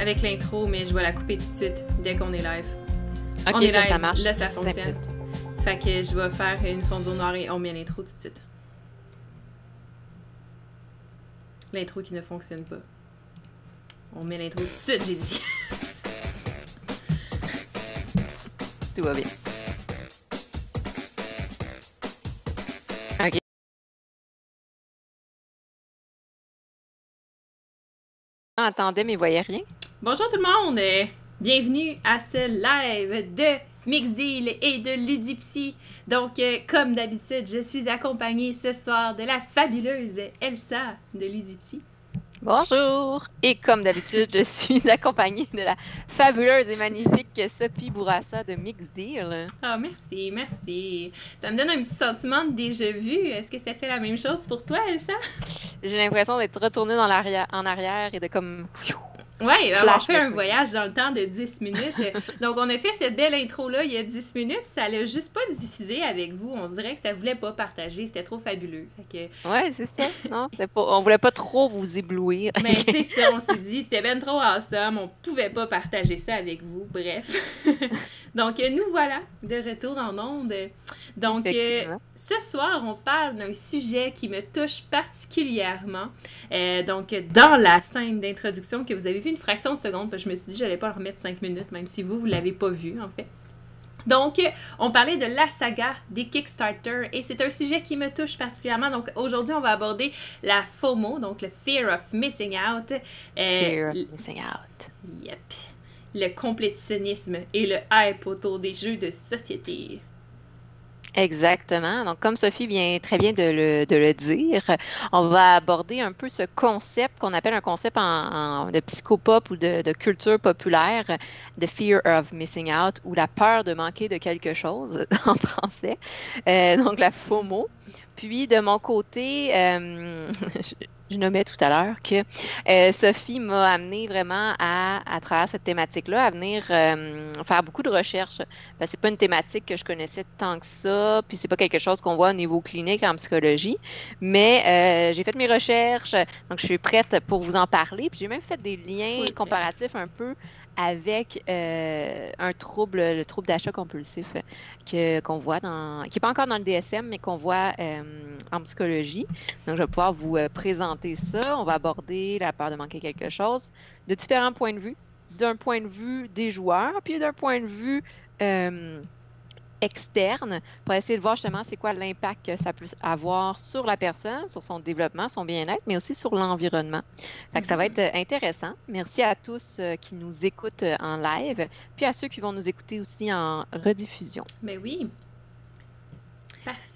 avec l'intro, mais je vais la couper tout de suite dès qu'on est live. Ok, On est live, ça marche. là ça fonctionne. Fait que je vais faire une fondue noire et on met l'intro tout de suite. L'intro qui ne fonctionne pas. On met l'intro tout de suite, j'ai dit. Tout va bien. Ok. Attendez, mais il voyait rien. Bonjour tout le monde! Bienvenue à ce live de Mixdeal et de Ludipsy. Donc, comme d'habitude, je suis accompagnée ce soir de la fabuleuse Elsa de Ludipsy. Bonjour! Et comme d'habitude, je suis accompagnée de la fabuleuse et magnifique Sophie Bourassa de Mixdeal. Ah, merci, merci. Ça me donne un petit sentiment de déjà-vu. Est-ce que ça fait la même chose pour toi, Elsa? J'ai l'impression d'être retournée dans en arrière et de comme... Oui, on fait un voyage dans le temps de 10 minutes. Donc, on a fait cette belle intro-là il y a 10 minutes. Ça l'a juste pas diffusé avec vous. On dirait que ça voulait pas partager. C'était trop fabuleux. Fait que... Ouais, c'est ça. Non, on voulait pas trop vous éblouir. Mais c'est ça, on s'est dit. C'était ben trop awesome. On pouvait pas partager ça avec vous. Bref. Donc, nous voilà de retour en ondes. Donc, ce soir, on parle d'un sujet qui me touche particulièrement. Donc, dans la scène d'introduction que vous avez vu une fraction de seconde, parce que je me suis dit que je n'allais pas leur remettre 5 minutes, même si vous ne l'avez pas vu, en fait. Donc, on parlait de la saga des Kickstarter et c'est un sujet qui me touche particulièrement. Donc, aujourd'hui, on va aborder la FOMO, donc le Fear of Missing Out. Fear of Missing Out. Yep. Le complétitionnisme et le hype autour des jeux de société. Exactement. Donc, comme Sophie vient très bien de le dire, on va aborder un peu ce concept qu'on appelle un concept de psychopop ou de culture populaire, the fear of missing out ou la peur de manquer de quelque chose en français. Donc, la FOMO. Puis, de mon côté, je nommais tout à l'heure que Sophie m'a amené vraiment à travers cette thématique-là, à venir faire beaucoup de recherches. C'est pas une thématique que je connaissais tant que ça, puis c'est pas quelque chose qu'on voit au niveau clinique en psychologie, mais j'ai fait mes recherches, donc je suis prête pour vous en parler, puis j'ai même fait des liens comparatifs un peu avec le trouble d'achat compulsif qu'on voit qui n'est pas encore dans le DSM, mais qu'on voit en psychologie. Donc, je vais pouvoir vous présenter ça. On va aborder la peur de manquer quelque chose de différents points de vue. D'un point de vue des joueurs, puis d'un point de vue externe, pour essayer de voir justement c'est quoi l'impact que ça peut avoir sur la personne, sur son développement, son bien-être, mais aussi sur l'environnement. Fait que ça va être intéressant. Merci à tous qui nous écoutent en live, puis à ceux qui vont nous écouter aussi en rediffusion. Mais oui.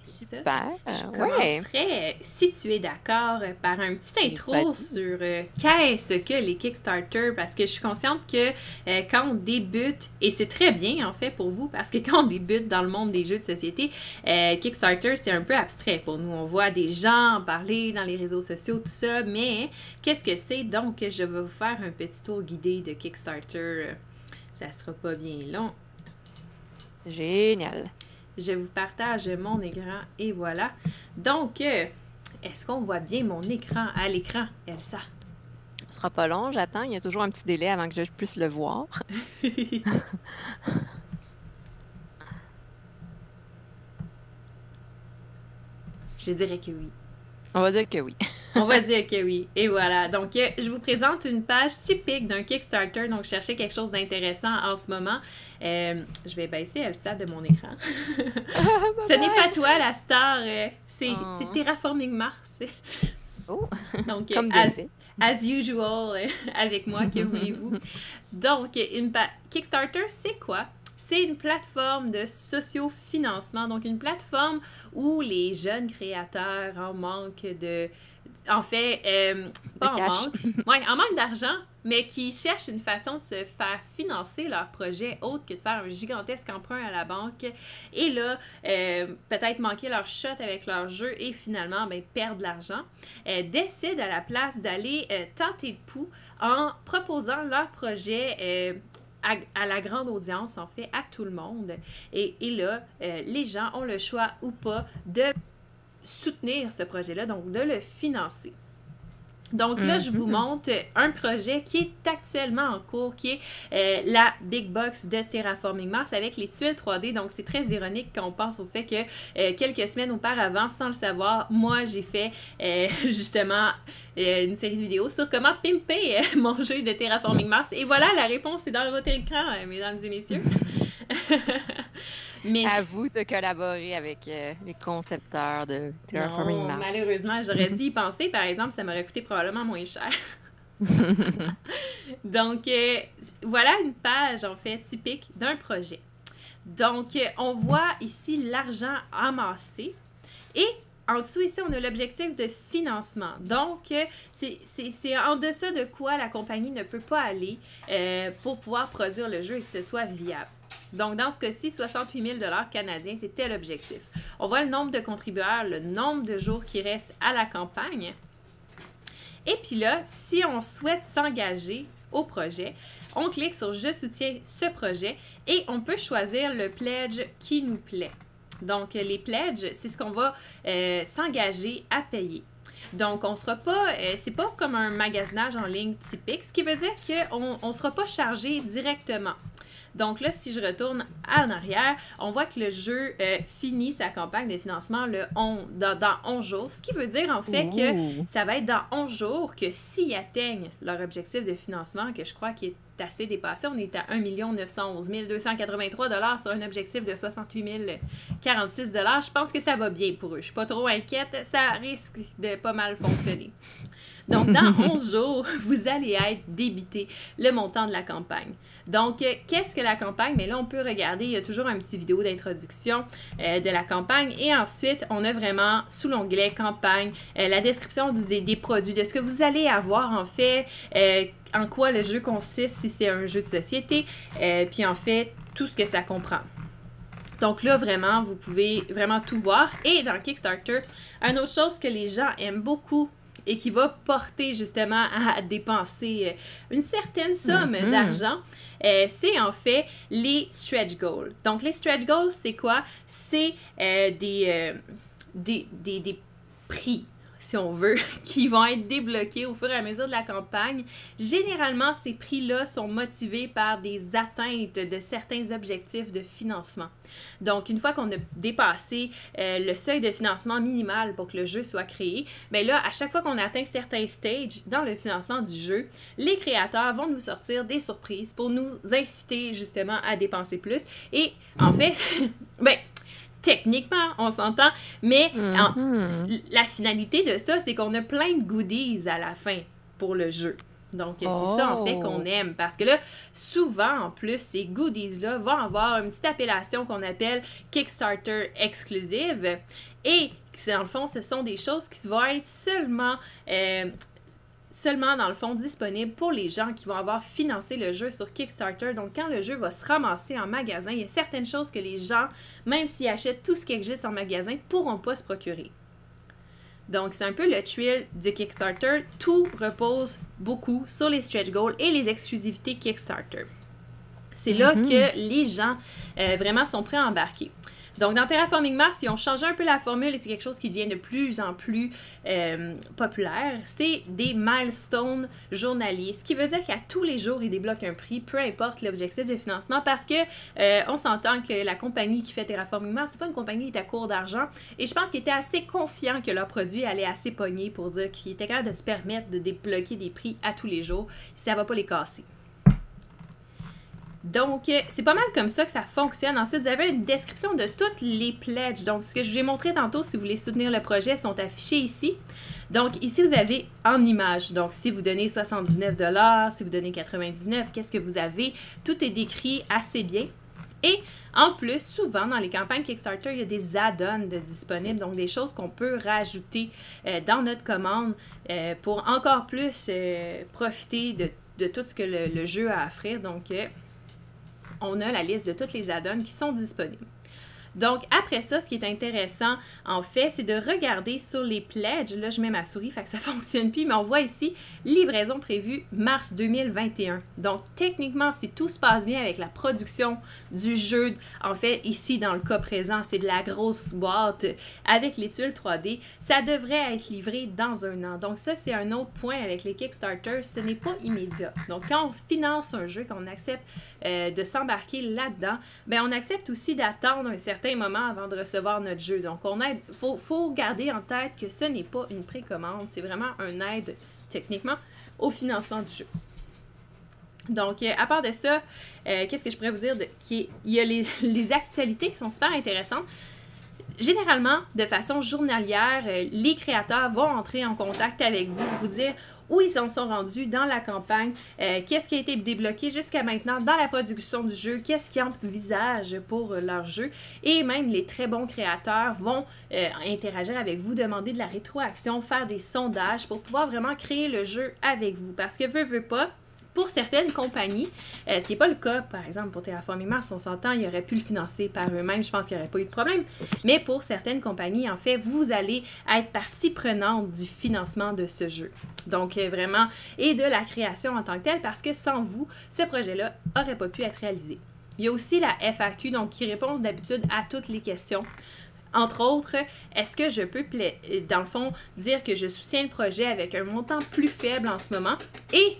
Super. Je commencerais, si tu es d'accord, par un petit intro sur qu'est-ce que les Kickstarter, parce que je suis consciente que quand on débute, et c'est très bien en fait pour vous, parce que quand on débute dans le monde des jeux de société, Kickstarter c'est un peu abstrait pour nous. On voit des gens en parler dans les réseaux sociaux, tout ça, mais qu'est-ce que c'est? Donc, je vais vous faire un petit tour guidé de Kickstarter. Ça sera pas bien long. Génial. Je vous partage mon écran et voilà. Donc, est-ce qu'on voit bien mon écran à l'écran, Elsa? Ce sera pas long, j'attends. Il y a toujours un petit délai avant que je puisse le voir. Je dirais que oui. On va dire que oui. On va dire que oui. Et voilà. Donc, je vous présente une page typique d'un Kickstarter. Donc, cherchez quelque chose d'intéressant en ce moment. Je vais baisser Elsa de mon écran. Ce n'est pas toi, la star. C'est Terraforming Mars. Oh! Donc, comme as usual, avec moi, que voulez-vous? Donc, Kickstarter, c'est quoi? C'est une plateforme de socio-financement, donc une plateforme où les jeunes créateurs en manque de... En fait, pas en manque. Ouais, en manque d'argent, mais qui cherchent une façon de se faire financer leur projet autre que de faire un gigantesque emprunt à la banque. Et là, peut-être manquer leur shot avec leur jeu et finalement perdre de l'argent. Décident à la place d'aller tenter le pouls en proposant leur projet à la grande audience, en fait, à tout le monde. Et là, les gens ont le choix ou pas de soutenir ce projet-là, donc de le financer. Donc là, je vous montre un projet qui est actuellement en cours, qui est la Big Box de Terraforming Mars avec les tuiles 3D. Donc, c'est très ironique quand on pense au fait que quelques semaines auparavant, sans le savoir, moi, j'ai fait justement une série de vidéos sur comment pimper mon jeu de Terraforming Mars. Et voilà, la réponse est dans votre écran, mesdames et messieurs. Mais... À vous de collaborer avec les concepteurs de Terraforming Mars. Malheureusement, j'aurais dû y penser. Par exemple, ça m'aurait coûté probablement moins cher. Donc, voilà une page, en fait, typique d'un projet. Donc, on voit ici l'argent amassé et en dessous, ici, on a l'objectif de financement. Donc, c'est en deçà de quoi la compagnie ne peut pas aller pour pouvoir produire le jeu et que ce soit viable. Donc, dans ce cas-ci, 68 000 $ canadiens, c'était l'objectif. On voit le nombre de contributeurs, le nombre de jours qui restent à la campagne. Et puis là, si on souhaite s'engager au projet, on clique sur « Je soutiens ce projet » et on peut choisir le pledge qui nous plaît. Donc, les pledges, c'est ce qu'on va s'engager à payer. Donc, on ne sera pas, c'est pas comme un magasinage en ligne typique, ce qui veut dire qu'on ne sera pas chargé directement. Donc là, si je retourne en arrière, on voit que le jeu finit sa campagne de financement dans 11 jours, ce qui veut dire en fait que ça va être dans 11 jours que s'ils atteignent leur objectif de financement, que je crois qu'il est assez dépassé, on est à 1 911 283 $ sur un objectif de 68 046 $. Je pense que ça va bien pour eux. Je ne suis pas trop inquiète, ça risque de pas mal fonctionner. Donc, dans 11 jours, vous allez être débité le montant de la campagne. Donc, qu'est-ce que la campagne? Mais là, on peut regarder, il y a toujours un petit vidéo d'introduction de la campagne. Et ensuite, on a vraiment, sous l'onglet campagne, la description des produits, de ce que vous allez avoir en fait, en quoi le jeu consiste, si c'est un jeu de société, puis en fait, tout ce que ça comprend. Donc là, vraiment, vous pouvez vraiment tout voir. Et dans Kickstarter, une autre chose que les gens aiment beaucoup et qui va porter justement à dépenser une certaine somme d'argent, c'est en fait les stretch goals. Donc, les stretch goals, c'est quoi? C'est des prix, si on veut, qui vont être débloqués au fur et à mesure de la campagne. Généralement, ces prix-là sont motivés par des atteintes de certains objectifs de financement. Donc, une fois qu'on a dépassé le seuil de financement minimal pour que le jeu soit créé, bien là, à chaque fois qu'on atteint certains stages dans le financement du jeu, les créateurs vont nous sortir des surprises pour nous inciter justement à dépenser plus. Et en fait, ben, techniquement, on s'entend, mais la finalité de ça, c'est qu'on a plein de goodies à la fin pour le jeu. Donc, c'est ça, en fait, qu'on aime. Parce que là, souvent, en plus, ces goodies-là vont avoir une petite appellation qu'on appelle Kickstarter exclusive. Et, dans le fond, ce sont des choses qui vont être seulement, dans le fond, disponibles pour les gens qui vont avoir financé le jeu sur Kickstarter. Donc, quand le jeu va se ramasser en magasin, il y a certaines choses que les gens, même s'ils achètent tout ce qui existe en magasin, ne pourront pas se procurer. Donc, c'est un peu le thrill du Kickstarter. Tout repose beaucoup sur les stretch goals et les exclusivités Kickstarter. C'est là que les gens vraiment sont prêts à embarquer. Donc, dans Terraforming Mars, ils ont changé un peu la formule et c'est quelque chose qui devient de plus en plus populaire. C'est des milestones journaliers, ce qui veut dire qu'à tous les jours, ils débloquent un prix, peu importe l'objectif de financement, parce que on s'entend que la compagnie qui fait Terraforming Mars, c'est pas une compagnie qui est à court d'argent. Et je pense qu'ils étaient assez confiants que leur produit allait assez pogner pour dire qu'ils étaient capables de se permettre de débloquer des prix à tous les jours si ça va pas les casser. Donc, c'est pas mal comme ça que ça fonctionne. Ensuite, vous avez une description de toutes les pledges. Donc, ce que je vous ai montré tantôt, si vous voulez soutenir le projet, sont affichés ici. Donc, ici, vous avez en images. Donc, si vous donnez 79 $, si vous donnez 99 $, qu'est-ce que vous avez? Tout est décrit assez bien. Et en plus, souvent, dans les campagnes Kickstarter, il y a des add-ons disponibles, donc des choses qu'on peut rajouter dans notre commande pour encore plus profiter de tout ce que le jeu a à offrir. Donc, on a la liste de toutes les add-ons qui sont disponibles. Donc, après ça, ce qui est intéressant, en fait, c'est de regarder sur les pledges. Là, je mets ma souris, fait que ça fonctionne plus, mais on voit ici, livraison prévue mars 2021. Donc, techniquement, si tout se passe bien avec la production du jeu, en fait, ici, dans le cas présent, c'est de la grosse boîte avec les tuiles 3D, ça devrait être livré dans un an. Donc, ça, c'est un autre point avec les Kickstarter, ce n'est pas immédiat. Donc, quand on finance un jeu, quand on accepte de s'embarquer là-dedans, ben on accepte aussi d'attendre un certain moment avant de recevoir notre jeu. Donc, faut garder en tête que ce n'est pas une précommande, c'est vraiment un aide, techniquement, au financement du jeu. Donc, à part de ça, qu'est-ce que je pourrais vous dire? Il y a les actualités qui sont super intéressantes. Généralement, de façon journalière, les créateurs vont entrer en contact avec vous, vous dire où ils en sont rendus dans la campagne, qu'est-ce qui a été débloqué jusqu'à maintenant dans la production du jeu, qu'est-ce qu'ils envisagent pour leur jeu. Et même les très bons créateurs vont interagir avec vous, demander de la rétroaction, faire des sondages pour pouvoir vraiment créer le jeu avec vous. Parce que veut pas, pour certaines compagnies, ce qui n'est pas le cas, par exemple, pour Terraforming Mars, on s'entend, ils auraient pu le financer par eux-mêmes, je pense qu'il n'y aurait pas eu de problème. Mais pour certaines compagnies, en fait, vous allez être partie prenante du financement de ce jeu. Donc, vraiment, et de la création en tant que telle, parce que sans vous, ce projet-là n'aurait pas pu être réalisé. Il y a aussi la FAQ, donc qui répond d'habitude à toutes les questions. Entre autres, est-ce que je peux, dans le fond, dire que je soutiens le projet avec un montant plus faible en ce moment et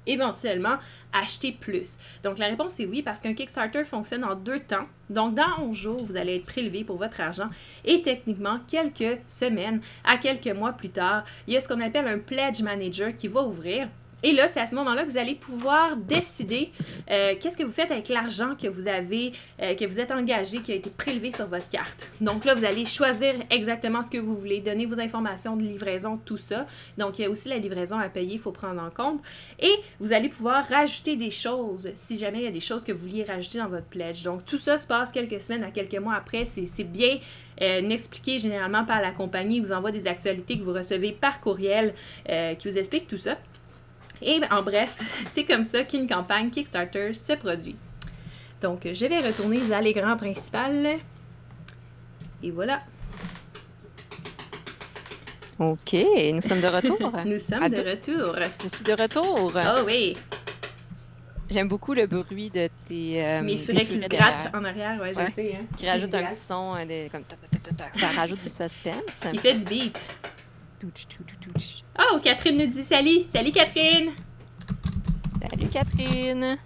éventuellement acheter plus? Donc, la réponse est oui, parce qu'un Kickstarter fonctionne en 2 temps. Donc, dans 11 jours, vous allez être prélevé pour votre argent et techniquement, quelques semaines à quelques mois plus tard, il y a ce qu'on appelle un Pledge Manager qui va ouvrir. Et là, c'est à ce moment-là que vous allez pouvoir décider qu'est-ce que vous faites avec l'argent que vous avez, que vous êtes engagé, qui a été prélevé sur votre carte. Donc là, vous allez choisir exactement ce que vous voulez, donner vos informations de livraison, tout ça. Donc, il y a aussi la livraison à payer, il faut prendre en compte. Et vous allez pouvoir rajouter des choses, si jamais il y a des choses que vous vouliez rajouter dans votre pledge. Donc, tout ça se passe quelques semaines à quelques mois après. C'est bien expliqué généralement par la compagnie. Ils vous envoie des actualités que vous recevez par courriel qui vous expliquent tout ça. Et en bref, c'est comme ça qu'une campagne Kickstarter se produit. Donc, je vais retourner à l'écran principal. Et voilà. OK, nous sommes de retour. Nous sommes de retour. Je suis de retour. Oh oui. J'aime beaucoup le bruit de tes... mes furets qui se grattent en arrière, ouais, je sais. Hein. Qui rajoute un petit son, comme... Ça rajoute du suspense. Il fait du beat. Oh, Catherine nous dit salut! Salut Catherine! Salut Catherine!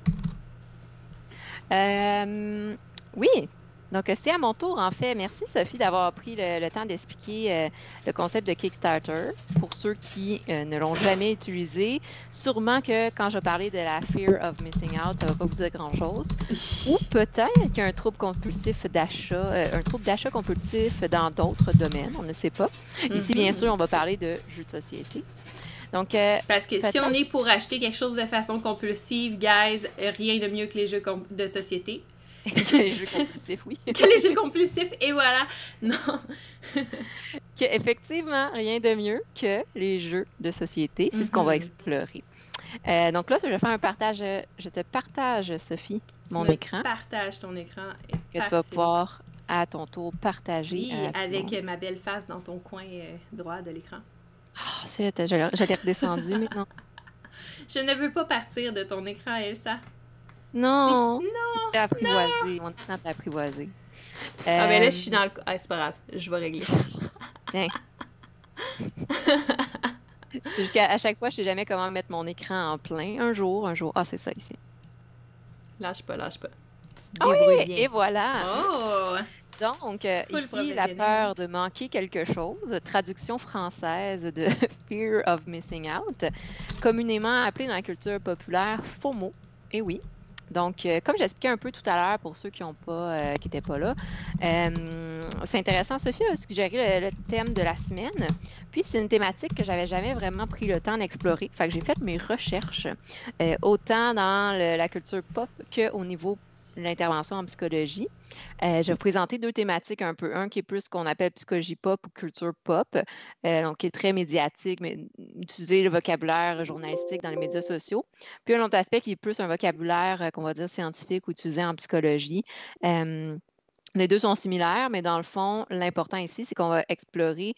Oui, donc c'est à mon tour en fait. Merci Sophie d'avoir pris le temps d'expliquer le concept de Kickstarter. Pour ceux qui ne l'ont jamais utilisé, sûrement que quand je parlais de la fear of missing out, ça ne va pas vous dire grand-chose. Ou peut-être qu'il y a un trouble compulsif d'achat, un trouble d'achat compulsif dans d'autres domaines, on ne sait pas. Ici, bien sûr, on va parler de jeux de société. Donc, parce que si on est pour acheter quelque chose de façon compulsive, guys, rien de mieux que les jeux de société. Que les jeux compulsifs, oui. Que les jeux compulsifs, et voilà. Non. Effectivement, rien de mieux que les jeux de société. C'est ce qu'on va explorer. Donc là, je vais faire un partage. Je te partage, Sophie, mon écran. Partage ton écran. Que tu vas pouvoir, à ton tour, partager. Oui, avec ma belle face dans ton coin droit de l'écran. Oh, je l'ai redescendu maintenant. Je ne veux pas partir de ton écran, Elsa. Non! Non! T'es apprivoisé. Mon écran t'a apprivoisé. Ah, ben là, je suis dans le... Ah, c'est pas grave. Je vais régler ça. Tiens. À chaque fois, je sais jamais comment mettre mon écran en plein. Un jour. Ah, c'est ça ici. Lâche pas. Oui, bien. Et voilà. Oh! Donc, ici, la peur de manquer quelque chose, traduction française de Fear of Missing Out, communément appelée dans la culture populaire FOMO. Et oui. Donc, comme j'expliquais un peu tout à l'heure pour ceux qui n'étaient pas là, c'est intéressant. Sophie a suggéré le thème de la semaine. Puis, c'est une thématique que j'avais jamais vraiment pris le temps d'explorer. Fait que j'ai fait mes recherches, autant dans la culture pop qu'au niveau l'intervention en psychologie. Je vais vous présenter 2 thématiques un peu. Un qui est plus ce qu'on appelle psychologie pop ou culture pop, donc qui est très médiatique, mais utiliser le vocabulaire journalistique dans les médias sociaux. Puis un autre aspect qui est plus un vocabulaire qu'on va dire scientifique ou utilisé en psychologie. Les deux sont similaires, mais dans le fond, l'important ici, c'est qu'on va explorer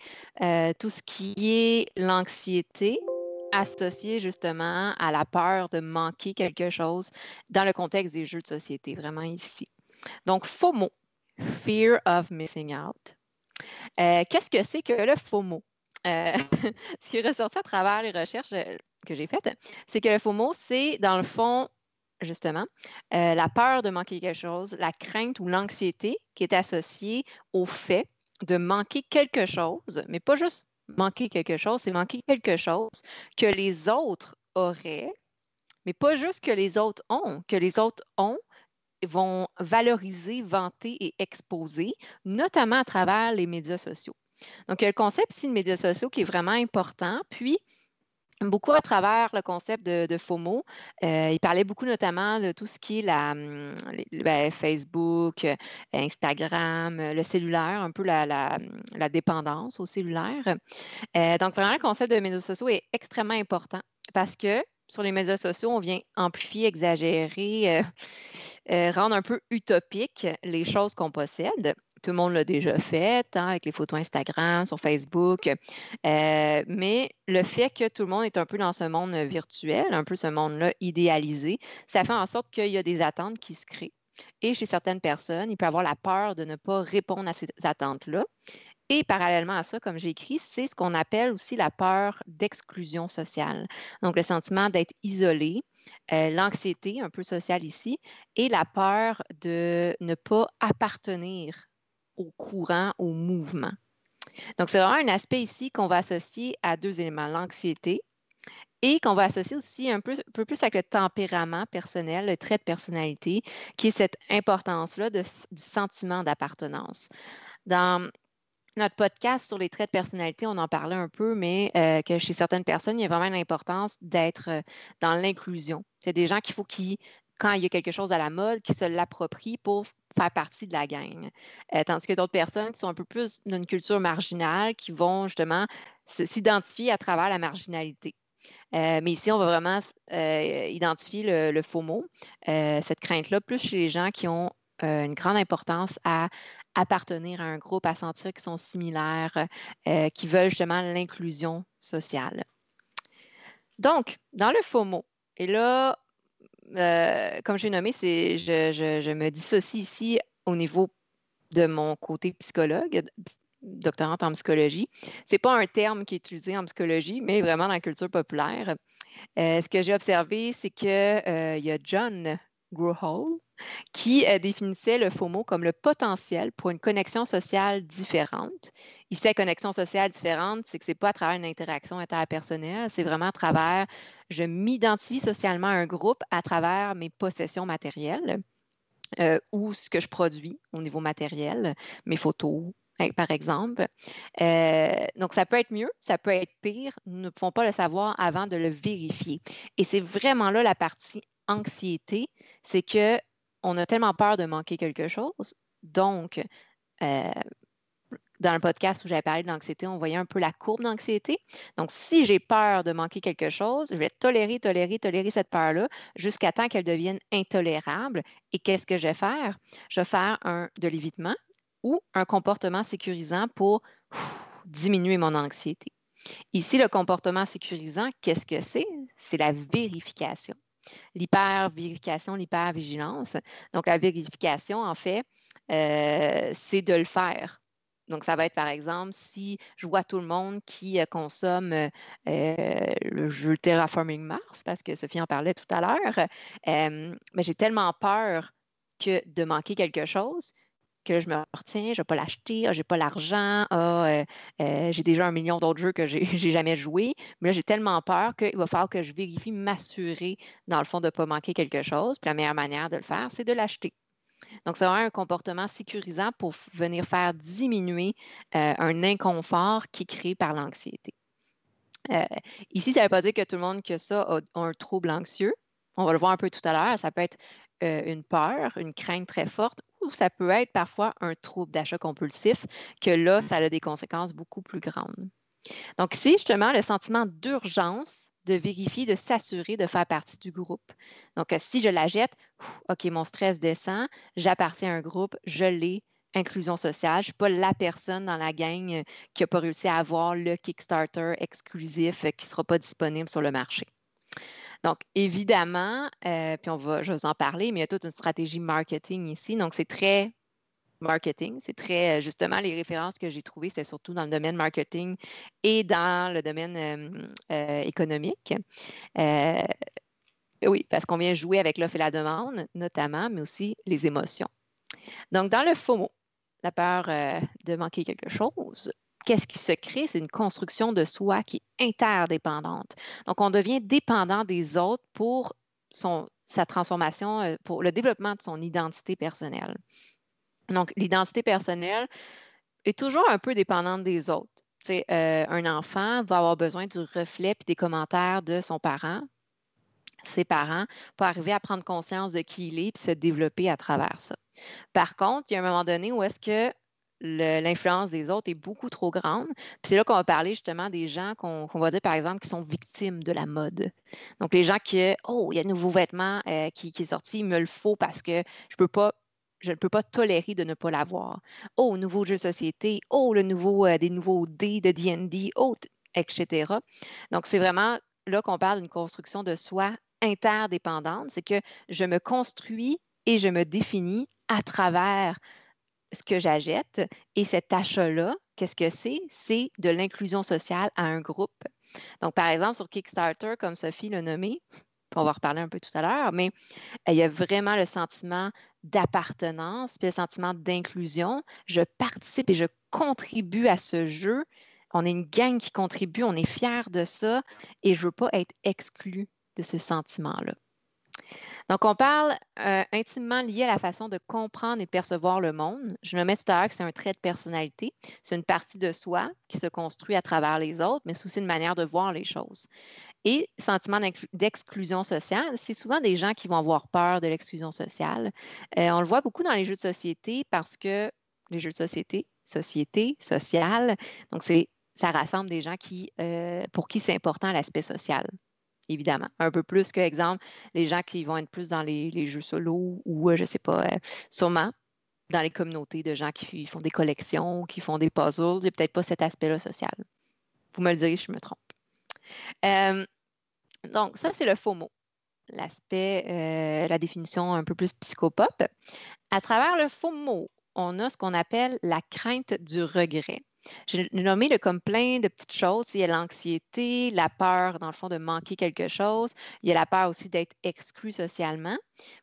tout ce qui est l'anxiété associée justement à la peur de manquer quelque chose dans le contexte des jeux de société, vraiment ici. Donc, FOMO, Fear of Missing Out. Qu'est-ce que c'est que le FOMO? Euh, ce qui est ressorti à travers les recherches que j'ai faites, c'est que le FOMO, c'est dans le fond, justement, la peur de manquer quelque chose, la crainte ou l'anxiété qui est associée au fait de manquer quelque chose, mais pas juste manquer quelque chose, c'est manquer quelque chose que les autres auraient, mais pas juste que les autres ont vont valoriser, vanter et exposer, notamment à travers les médias sociaux. Donc, il y a le concept ici de médias sociaux qui est vraiment important. Puis, beaucoup à travers le concept de FOMO, il parlait beaucoup notamment de tout ce qui est Facebook, Instagram, le cellulaire, un peu la dépendance au cellulaire. Donc, vraiment, le concept de médias sociaux est extrêmement important parce que sur les médias sociaux, on vient amplifier, exagérer, rendre un peu utopique les choses qu'on possède. Tout le monde l'a déjà fait, hein, avec les photos Instagram, sur Facebook. Mais le fait que tout le monde est un peu dans ce monde virtuel, un peu ce monde-là idéalisé, ça fait en sorte qu'il y a des attentes qui se créent. Et chez certaines personnes, il peut y avoir la peur de ne pas répondre à ces attentes-là. Et parallèlement à ça, comme j'ai écrit, c'est ce qu'on appelle aussi la peur d'exclusion sociale. Donc, le sentiment d'être isolé, l'anxiété un peu sociale ici, et la peur de ne pas appartenir au courant, au mouvement. Donc, c'est vraiment un aspect ici qu'on va associer à deux éléments, l'anxiété et qu'on va associer aussi un peu plus avec le tempérament personnel, le trait de personnalité, qui est cette importance-là du sentiment d'appartenance. Dans notre podcast sur les traits de personnalité, on en parlait un peu, mais que chez certaines personnes, il y a vraiment l'importance d'être dans l'inclusion. C'est des gens qu'il faut quand il y a quelque chose à la mode, qui se l'approprient pour faire partie de la gang. Tandis que d'autres personnes qui sont un peu plus d'une culture marginale, qui vont justement s'identifier à travers la marginalité. Mais ici, on va vraiment identifier le FOMO, cette crainte-là, plus chez les gens qui ont une grande importance à appartenir à un groupe, à sentir qu'ils sont similaires, qui veulent justement l'inclusion sociale. Donc, dans le FOMO, et là, comme j'ai nommé, je me dissocie ici au niveau de mon côté psychologue, doctorante en psychologie. Ce n'est pas un terme qui est utilisé en psychologie, mais vraiment dans la culture populaire. Ce que j'ai observé, c'est qu'il y a John Growhall qui définissait le FOMO comme le potentiel pour une connexion sociale différente. Ici, la connexion sociale différente, c'est que ce n'est pas à travers une interaction interpersonnelle, c'est vraiment à travers, je m'identifie socialement à un groupe à travers mes possessions matérielles ou ce que je produis au niveau matériel, mes photos, par exemple. Donc, ça peut être mieux, ça peut être pire. Nous ne pouvons pas le savoir avant de le vérifier. Et c'est vraiment là la partie anxiété, c'est que on a tellement peur de manquer quelque chose. Donc, dans le podcast où j'avais parlé de l'anxiété, on voyait un peu la courbe d'anxiété. Donc, si j'ai peur de manquer quelque chose, je vais tolérer cette peur-là jusqu'à temps qu'elle devienne intolérable. Et qu'est-ce que je vais faire? Je vais faire de l'évitement ou un comportement sécurisant pour diminuer mon anxiété. Ici, le comportement sécurisant, qu'est-ce que c'est? C'est la vérification. L'hyper-vérification, l'hyper-vigilance. Donc, la vérification, en fait, c'est de le faire. Donc, ça va être, par exemple, si je vois tout le monde qui consomme le jeu Terraforming Mars, parce que Sophie en parlait tout à l'heure, mais j'ai tellement peur de manquer quelque chose que je me retiens, je ne vais pas l'acheter, je n'ai pas l'argent, j'ai déjà 1 million d'autres jeux que j'ai jamais joué, mais là, j'ai tellement peur qu'il va falloir que je vérifie, m'assurer, dans le fond, de ne pas manquer quelque chose. Puis la meilleure manière de le faire, c'est de l'acheter. Donc, c'est vraiment un comportement sécurisant pour venir faire diminuer un inconfort qui est créé par l'anxiété. Ici, ça ne veut pas dire que tout le monde qui a ça a un trouble anxieux. On va le voir un peu tout à l'heure. Ça peut être une peur, une crainte très forte, ou ça peut être parfois un trouble d'achat compulsif, que là, ça a des conséquences beaucoup plus grandes. Donc, c'est justement le sentiment d'urgence de vérifier, de s'assurer de faire partie du groupe. Donc, si je la jette, OK, mon stress descend, j'appartiens à un groupe, je l'ai, inclusion sociale. Je ne suis pas la personne dans la gang qui n'a pas réussi à avoir le Kickstarter exclusif qui ne sera pas disponible sur le marché. Donc, évidemment, puis je vais vous en parler, mais il y a toute une stratégie marketing ici. Donc, c'est très marketing. C'est très, justement, les références que j'ai trouvées, c'est surtout dans le domaine marketing et dans le domaine économique. Oui, parce qu'on vient jouer avec l'offre et la demande, notamment, mais aussi les émotions. Donc, dans le FOMO, la peur de manquer quelque chose, qu'est-ce qui se crée? C'est une construction de soi qui est interdépendante. Donc, on devient dépendant des autres pour sa transformation, pour le développement de son identité personnelle. Donc, l'identité personnelle est toujours un peu dépendante des autres. Tu sais, un enfant va avoir besoin du reflet et des commentaires de ses parents, pour arriver à prendre conscience de qui il est et se développer à travers ça. Par contre, il y a un moment donné où est-ce que l'influence des autres est beaucoup trop grande. Puis c'est là qu'on va parler justement des gens qu'on va dire, par exemple, qui sont victimes de la mode. Donc, les gens qui, oh, il y a un nouveau vêtement qui est sorti, il me le faut parce que je ne peux pas tolérer de ne pas l'avoir. Oh, nouveau jeu de société. Oh, des nouveaux dés de D&D. Oh, etc. Donc, c'est vraiment là qu'on parle d'une construction de soi interdépendante. C'est que je me construis et je me définis à travers ce que j'achète. Et cet achat-là, qu'est-ce que c'est? C'est de l'inclusion sociale à un groupe. Donc, par exemple, sur Kickstarter, comme Sophie l'a nommé, on va en reparler un peu tout à l'heure, mais il y a vraiment le sentiment d'appartenance, puis le sentiment d'inclusion. Je participe et je contribue à ce jeu. On est une gang qui contribue, on est fiers de ça et je ne veux pas être exclu de ce sentiment-là. Donc, on parle intimement lié à la façon de comprendre et de percevoir le monde. Je me mets tout à l'heure que c'est un trait de personnalité. C'est une partie de soi qui se construit à travers les autres, mais c'est aussi une manière de voir les choses. Et sentiment d'exclusion sociale, c'est souvent des gens qui vont avoir peur de l'exclusion sociale. On le voit beaucoup dans les jeux de société parce que les jeux de société, social, donc ça rassemble des gens pour qui c'est important l'aspect social. Évidemment. Un peu plus que, exemple, les gens qui vont être plus dans les jeux solo ou, je ne sais pas, sûrement dans les communautés de gens qui font des collections, qui font des puzzles. Il n'y a peut-être pas cet aspect-là social. Vous me le direz si je me trompe. Donc, ça, c'est le FOMO, l'aspect, la définition un peu plus psychopop. À travers le FOMO, on a ce qu'on appelle la crainte du regret. J'ai nommé comme plein de petites choses. Il y a l'anxiété, la peur, dans le fond, de manquer quelque chose. Il y a la peur aussi d'être exclu socialement.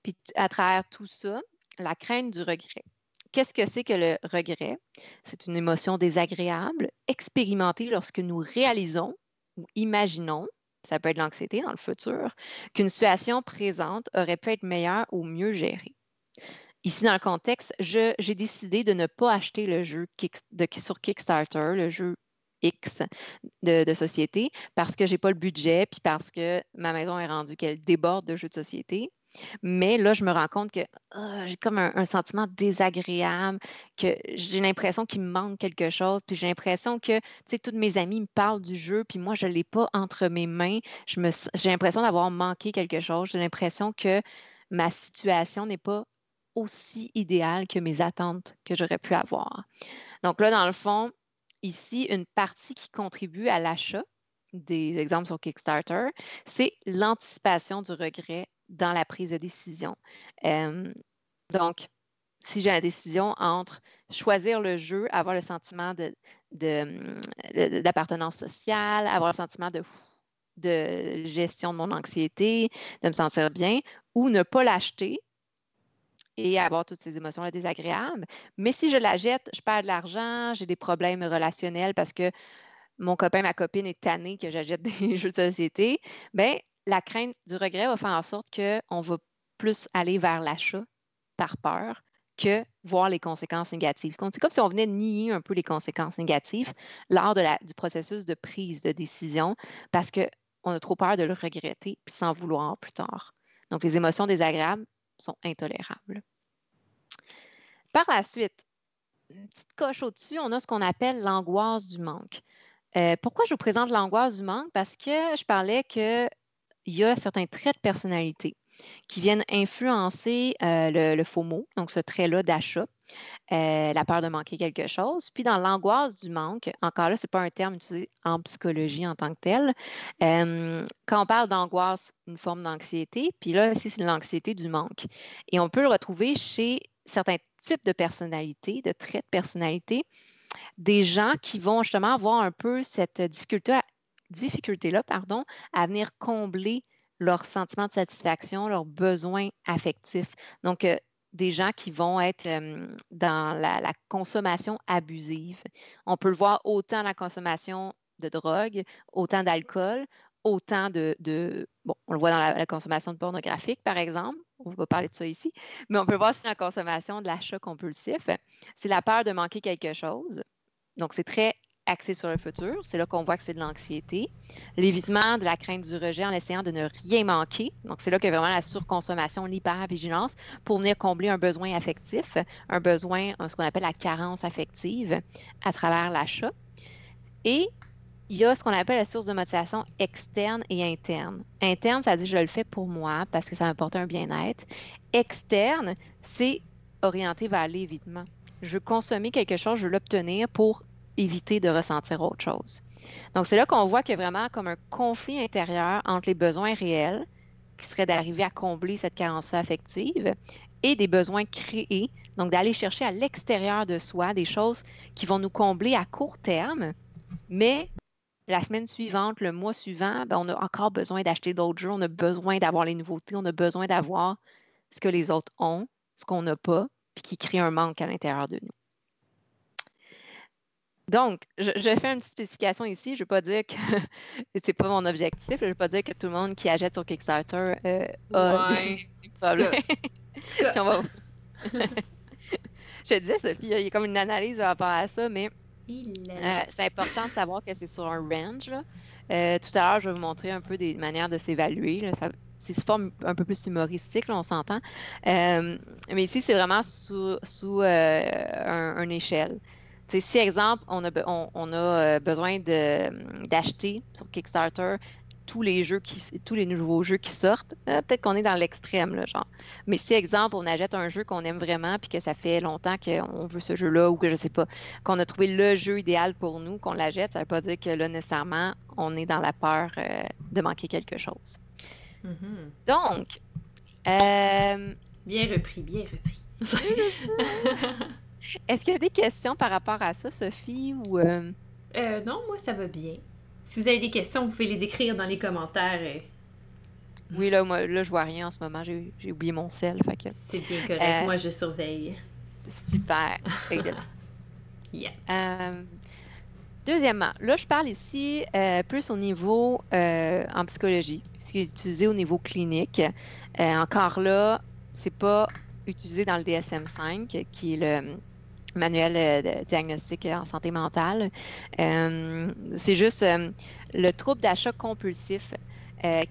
Puis à travers tout ça, la crainte du regret. Qu'est-ce que c'est que le regret? C'est une émotion désagréable, expérimentée lorsque nous réalisons ou imaginons, ça peut être l'anxiété dans le futur, qu'une situation présente aurait pu être meilleure ou mieux gérée. Ici, dans le contexte, j'ai décidé de ne pas acheter le jeu sur Kickstarter, le jeu X de société, parce que je n'ai pas le budget, puis parce que ma maison est rendue qu'elle déborde de jeux de société. Mais là, je me rends compte que j'ai comme un sentiment désagréable, que j'ai l'impression qu'il me manque quelque chose, puis j'ai l'impression que, tu sais, toutes mes amies me parlent du jeu, puis moi, je ne l'ai pas entre mes mains. J'ai l'impression d'avoir manqué quelque chose. J'ai l'impression que ma situation n'est pas aussi idéale que mes attentes que j'aurais pu avoir. Donc là, dans le fond, ici, une partie qui contribue à l'achat des exemples sur Kickstarter, c'est l'anticipation du regret dans la prise de décision. Donc, si j'ai la décision entre choisir le jeu, avoir le sentiment d'appartenance sociale, avoir le sentiment de gestion de mon anxiété, de me sentir bien, ou ne pas l'acheter et avoir toutes ces émotions-là désagréables. Mais si je la jette, je perds de l'argent, j'ai des problèmes relationnels parce que mon copain, ma copine est tanné que j'achète des jeux de société, bien, la crainte du regret va faire en sorte qu'on va plus aller vers l'achat par peur que voir les conséquences négatives. C'est comme si on venait nier un peu les conséquences négatives lors du processus de prise de décision parce qu'on a trop peur de le regretter puis s'en vouloir plus tard. Donc, les émotions désagréables sont intolérables. Par la suite, une petite coche au-dessus, on a ce qu'on appelle l'angoisse du manque. Pourquoi je vous présente l'angoisse du manque? Parce que je parlais qu'il y a certains traits de personnalité. qui viennent influencer le FOMO, donc ce trait-là d'achat, la peur de manquer quelque chose. Puis dans l'angoisse du manque, encore là, ce n'est pas un terme utilisé en psychologie en tant que tel. Quand on parle d'angoisse, une forme d'anxiété, puis là, ici, c'est l'anxiété du manque. Et on peut le retrouver chez certains types de personnalités, de traits de personnalité, des gens qui vont justement avoir un peu cette difficulté-là, à venir combler leurs sentiments de satisfaction, leurs besoins affectifs. Donc, des gens qui vont être dans la consommation abusive. On peut le voir autant la consommation de drogue, autant d'alcool, autant bon, on le voit dans la consommation de pornographique, par exemple. On ne va pas parler de ça ici, mais on peut voir aussi dans la consommation de l'achat compulsif. C'est la peur de manquer quelque chose. Donc, c'est très axé sur le futur. C'est là qu'on voit que c'est de l'anxiété. L'évitement de la crainte du rejet en essayant de ne rien manquer. Donc, c'est là que vraiment la surconsommation, l'hypervigilance pour venir combler un besoin affectif, un besoin, ce qu'on appelle la carence affective à travers l'achat. Et il y a ce qu'on appelle la source de motivation externe et interne. Interne, ça dit je le fais pour moi parce que ça m'apporte un bien-être. Externe, c'est orienté vers l'évitement. Je veux consommer quelque chose, je veux l'obtenir pour éviter de ressentir autre chose. Donc, c'est là qu'on voit qu'il y a vraiment comme un conflit intérieur entre les besoins réels, qui seraient d'arriver à combler cette carence affective, et des besoins créés, donc d'aller chercher à l'extérieur de soi des choses qui vont nous combler à court terme, mais la semaine suivante, le mois suivant, on a encore besoin d'acheter d'autres jeux, on a besoin d'avoir les nouveautés, on a besoin d'avoir ce que les autres ont, ce qu'on n'a pas, puis qui crée un manque à l'intérieur de nous. Donc, je fais une petite spécification ici. Je ne veux pas dire que c'est pas mon objectif. Je ne veux pas dire que tout le monde qui achète sur Kickstarter a des problèmes. Je te disais, Sophie, il y a comme une analyse par rapport à ça, mais c'est important de savoir que c'est sur un range. Tout à l'heure, je vais vous montrer un peu des manières de s'évaluer. C'est sous forme un peu plus humoristique, là, on s'entend. Mais ici, c'est vraiment sous une échelle. T'sais, si, exemple, on a besoin d'acheter sur Kickstarter tous les nouveaux jeux qui sortent, peut-être qu'on est dans l'extrême, là, genre. Mais si, exemple, on achète un jeu qu'on aime vraiment puis que ça fait longtemps qu'on veut ce jeu-là ou que je sais pas, qu'on a trouvé le jeu idéal pour nous, qu'on l'achète, ça veut pas dire que là, nécessairement, on est dans la peur de manquer quelque chose. Mm-hmm. Donc, bien repris, bien repris. Est-ce qu'il y a des questions par rapport à ça, Sophie? Ou non, moi, ça va bien. Si vous avez des questions, vous pouvez les écrire dans les commentaires. Oui, là, je vois rien en ce moment. J'ai oublié mon sel. C'est bien correct. Moi, je surveille. Super. Yeah. Deuxièmement, là, je parle ici plus au niveau en psychologie, ce qui est utilisé au niveau clinique. Encore là, c'est pas utilisé dans le DSM-5, qui est le manuel de diagnostic en santé mentale. C'est juste le trouble d'achat compulsif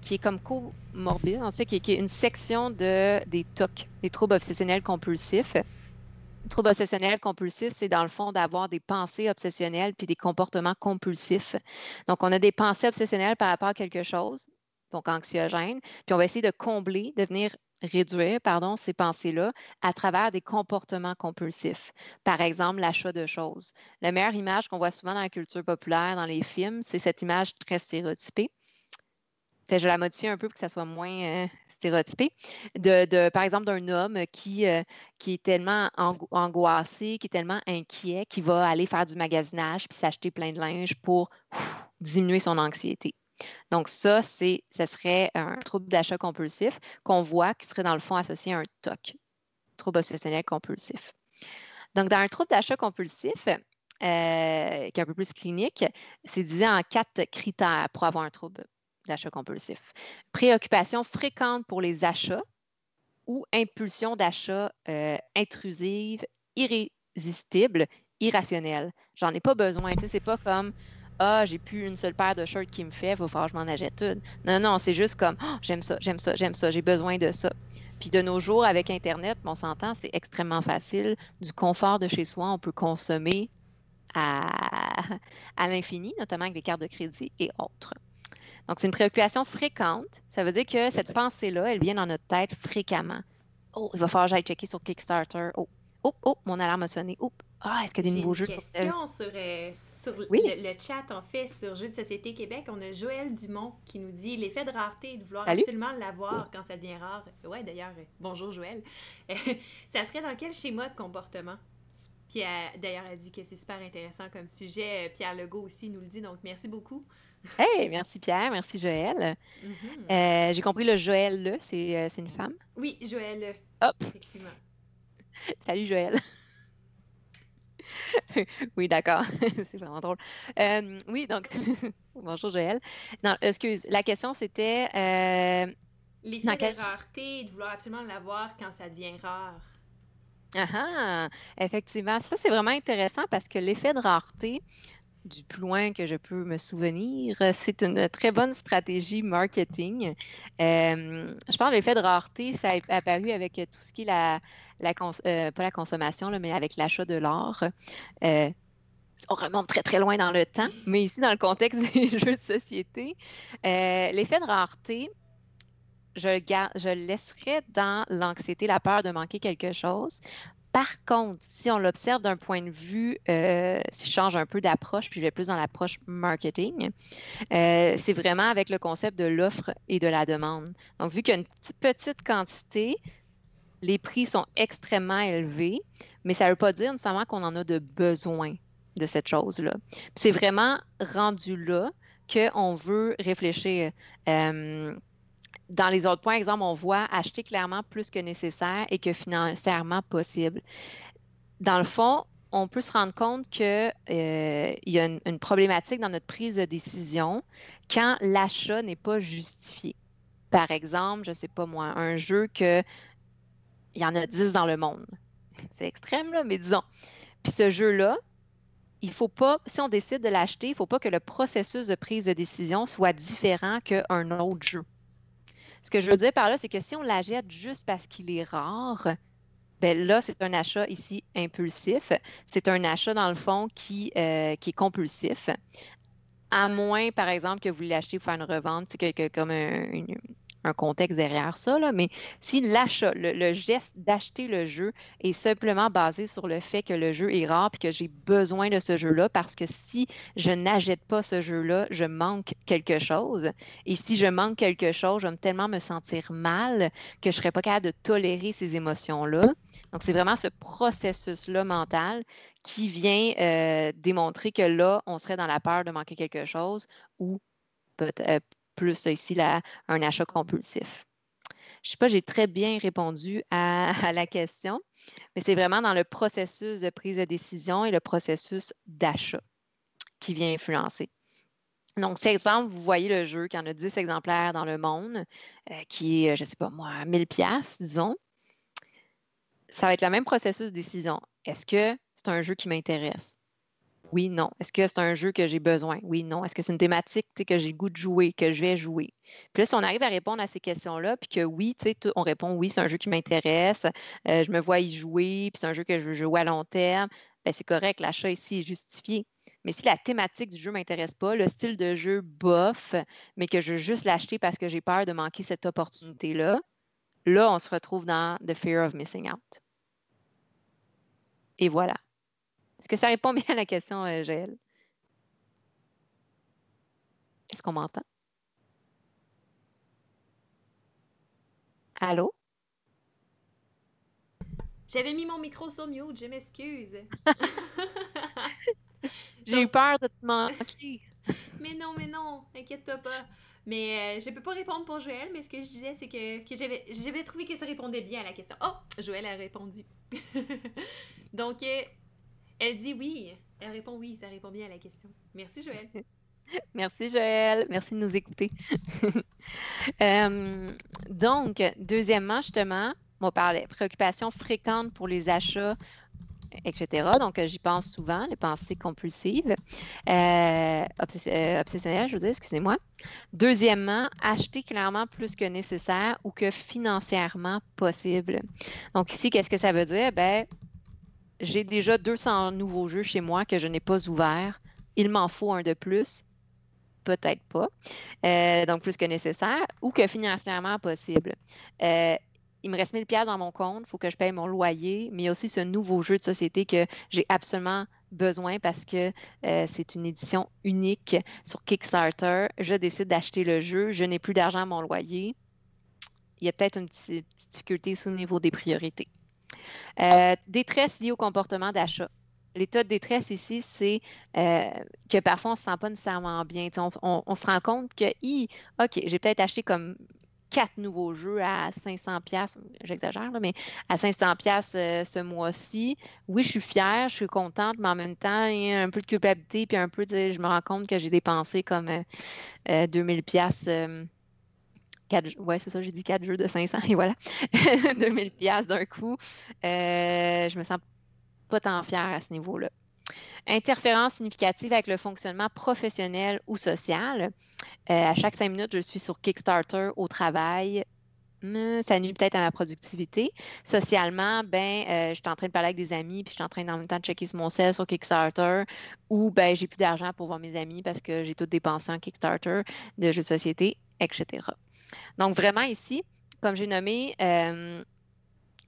qui est comme comorbide, en fait, qui est une section des TOC, les troubles obsessionnels compulsifs. Le trouble obsessionnel compulsif, c'est dans le fond d'avoir des pensées obsessionnelles puis des comportements compulsifs. Donc, on a des pensées obsessionnelles par rapport à quelque chose, donc anxiogène, puis on va essayer de combler, de venir réduire, ces pensées-là à travers des comportements compulsifs. Par exemple, l'achat de choses. La meilleure image qu'on voit souvent dans la culture populaire, dans les films, c'est cette image très stéréotypée. Je la modifie un peu pour que ça soit moins stéréotypé. Par exemple, d'un homme qui est tellement angoissé, qui est tellement inquiet, qui va aller faire du magasinage puis s'acheter plein de linge pour diminuer son anxiété. Donc, ça serait un trouble d'achat compulsif qu'on voit qui serait dans le fond associé à un TOC, trouble obsessionnel compulsif. Donc, dans un trouble d'achat compulsif, qui est un peu plus clinique, c'est divisé en 4 critères pour avoir un trouble d'achat compulsif. Préoccupation fréquente pour les achats ou impulsion d'achat intrusive, irrésistible, irrationnelle. J'en ai pas besoin. C'est pas comme j'ai plus une seule paire de shirts qui me fait, il va falloir que je m'en achète une. Non, c'est juste comme j'aime ça, j'ai besoin de ça. Puis de nos jours, avec Internet, on s'entend, c'est extrêmement facile. Du confort de chez soi, on peut consommer à l'infini, notamment avec les cartes de crédit et autres. Donc, c'est une préoccupation fréquente. Ça veut dire que cette pensée-là, elle vient dans notre tête fréquemment. Oh, il va falloir que j'aille checker sur Kickstarter. Oh, oh, oh, mon alarme a sonné. Oh, ah, est-ce qu'il y a des J'ai nouveaux une jeux? question sur Oui, le chat, en fait, sur Jeux de société Québec. On a Joël Dumont qui nous dit l'effet de rareté, de vouloir salut. absolument l'avoir quand ça devient rare. Ouais, d'ailleurs, bonjour Joël. Ça serait dans quel schéma de comportement? Puis d'ailleurs, elle dit que c'est super intéressant comme sujet. Pierre Legault aussi nous le dit, donc merci beaucoup. Hey, merci Pierre, merci Joël. Mhm. J'ai compris le Joël, là, c'est une femme. Oui, Joël, Hop, effectivement. salut Joël. Oui, d'accord. C'est vraiment drôle. Oui, donc, bonjour Joël. Non, excuse, la question c'était dans L'effet quel... de rareté, de vouloir absolument l'avoir quand ça devient rare. Ah, ah, effectivement, ça c'est vraiment intéressant parce que l'effet de rareté, du plus loin que je peux me souvenir, c'est une très bonne stratégie marketing. Je pense que l'effet de rareté, ça a apparu avec tout ce qui est pas la consommation, là, mais avec l'achat de l'art. Euh, on remonte très, très loin dans le temps, mais ici, dans le contexte des jeux de société, l'effet de rareté, je le laisserais dans l'anxiété, la peur de manquer quelque chose. Par contre, si on l'observe d'un point de vue, si je change un peu d'approche, puis je vais plus dans l'approche marketing, c'est vraiment avec le concept de l'offre et de la demande. Donc, vu qu'il y a une petite quantité, les prix sont extrêmement élevés, mais ça ne veut pas dire nécessairement qu'on en a de besoin de cette chose-là. C'est vraiment rendu là qu'on veut réfléchir. Euh, dans les autres points, exemple, on voit acheter clairement plus que nécessaire et que financièrement possible. Dans le fond, on peut se rendre compte qu'il y a une problématique dans notre prise de décision quand l'achat n'est pas justifié. Par exemple, je ne sais pas moi, un jeu que il y en a 10 dans le monde. C'est extrême, là, mais disons. Puis ce jeu-là, il faut pas, si on décide de l'acheter, il ne faut pas que le processus de prise de décision soit différent qu'un autre jeu. Ce que je veux dire par là, c'est que si on l'achète juste parce qu'il est rare, ben là, c'est un achat ici impulsif. C'est un achat, dans le fond, qui est compulsif. À moins, par exemple, que vous l'achetiez pour faire une revente, c'est comme un contexte derrière ça, là. Mais si l'achat, le geste d'acheter le jeu est simplement basé sur le fait que le jeu est rare et que j'ai besoin de ce jeu-là, parce que si je n'achète pas ce jeu-là, je manque quelque chose. Et si je manque quelque chose, je vais tellement me sentir mal que je ne serais pas capable de tolérer ces émotions-là. Donc, c'est vraiment ce processus-là mental qui vient démontrer que là, on serait dans la peur de manquer quelque chose ou peut-être plus ici un achat compulsif. Je ne sais pas, j'ai très bien répondu à la question, mais c'est vraiment dans le processus de prise de décision et le processus d'achat qui vient influencer. Donc, cet exemple, vous voyez le jeu qui en a 10 exemplaires dans le monde, qui est, je ne sais pas moi, 1000 pièces disons. Ça va être le même processus de décision. Est-ce que c'est un jeu qui m'intéresse? Oui, non. Est-ce que c'est un jeu que j'ai besoin? Oui, non. Est-ce que c'est une thématique que j'ai le goût de jouer, que je vais jouer? Puis là, si on arrive à répondre à ces questions-là, puis que oui, on répond oui, c'est un jeu qui m'intéresse, je me vois y jouer, puis c'est un jeu que je veux jouer à long terme, ben c'est correct, l'achat ici est justifié. Mais si la thématique du jeu ne m'intéresse pas, le style de jeu bof, mais que je veux juste l'acheter parce que j'ai peur de manquer cette opportunité-là, là, on se retrouve dans the fear of missing out. Et voilà. Est-ce que ça répond bien à la question, Jaël? Est-ce qu'on m'entend? Allô? J'avais mis mon micro sur mute, je m'excuse. J'ai eu Donc, peur de te manquer. mais non, inquiète-toi pas. Mais je peux pas répondre pour Joël, mais ce que je disais, c'est que j'avais trouvé que ça répondait bien à la question. Oh, Joël a répondu. Donc, elle dit oui. Elle répond oui, ça répond bien à la question. Merci, Joël. Merci, Joël. Merci de nous écouter. Euh, donc, deuxièmement, justement, on parlait préoccupations fréquentes pour les achats, etc. Donc, j'y pense souvent, les pensées compulsives, obsessionnelles, je veux dire, excusez-moi. Deuxièmement, acheter clairement plus que nécessaire ou que financièrement possible. Donc, ici, qu'est-ce que ça veut dire? Ben, j'ai déjà 200 nouveaux jeux chez moi que je n'ai pas ouverts. Il m'en faut un de plus. peut-être pas, donc plus que nécessaire, ou que financièrement possible. Il me reste 1000$ dans mon compte, il faut que je paye mon loyer, mais il y a aussi ce nouveau jeu de société que j'ai absolument besoin parce que c'est une édition unique sur Kickstarter. Je décide d'acheter le jeu, je n'ai plus d'argent à mon loyer. Il y a peut-être une petite difficulté au niveau des priorités. Détresse liée au comportement d'achat. L'état de détresse ici, c'est que parfois on ne se sent pas nécessairement bien. On se rend compte que, OK, j'ai peut-être acheté comme 4 nouveaux jeux à 500$, j'exagère, là, mais à 500$ ce mois-ci. Oui, je suis fière, je suis contente, mais en même temps, il y a un peu de culpabilité, puis un peu, je me rends compte que j'ai dépensé comme 2000$. Ouais, c'est ça, j'ai dit 4 jeux de 500 et voilà, 2000$ d'un coup. Je me sens pas tant fière à ce niveau-là. Interférence significative avec le fonctionnement professionnel ou social. À chaque 5 minutes, je suis sur Kickstarter au travail. Ça nuit peut-être à ma productivité. Socialement, je suis en train de parler avec des amis, puis je suis en train en même temps de checker sur mon sel sur Kickstarter, ou j'ai plus d'argent pour voir mes amis parce que j'ai tout dépensé en Kickstarter de jeux de société, etc. Donc vraiment ici, comme j'ai nommé,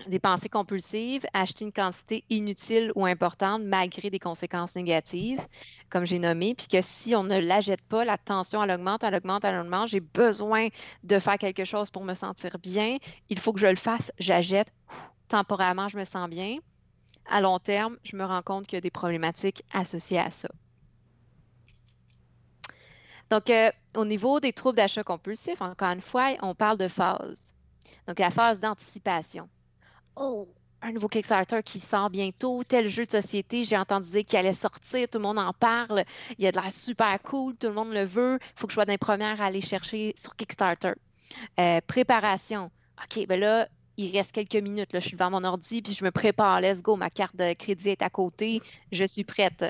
des pensées compulsives, acheter une quantité inutile ou importante malgré des conséquences négatives, comme j'ai nommé, puis que si on ne la jette pas, la tension, elle augmente, elle augmente, elle augmente. J'ai besoin de faire quelque chose pour me sentir bien. Il faut que je le fasse, j'achète. Temporairement, je me sens bien. À long terme, je me rends compte qu'il y a des problématiques associées à ça. Donc, au niveau des troubles d'achat compulsif, encore une fois, on parle de phase. Donc, la phase d'anticipation. Oh, un nouveau Kickstarter qui sort bientôt, tel jeu de société, j'ai entendu dire qu'il allait sortir, tout le monde en parle, il a de l'air super cool, tout le monde le veut, il faut que je sois dans les premières à aller chercher sur Kickstarter. Préparation. OK, ben là, il reste quelques minutes, là, je suis devant mon ordi, puis je me prépare, let's go, ma carte de crédit est à côté, je suis prête.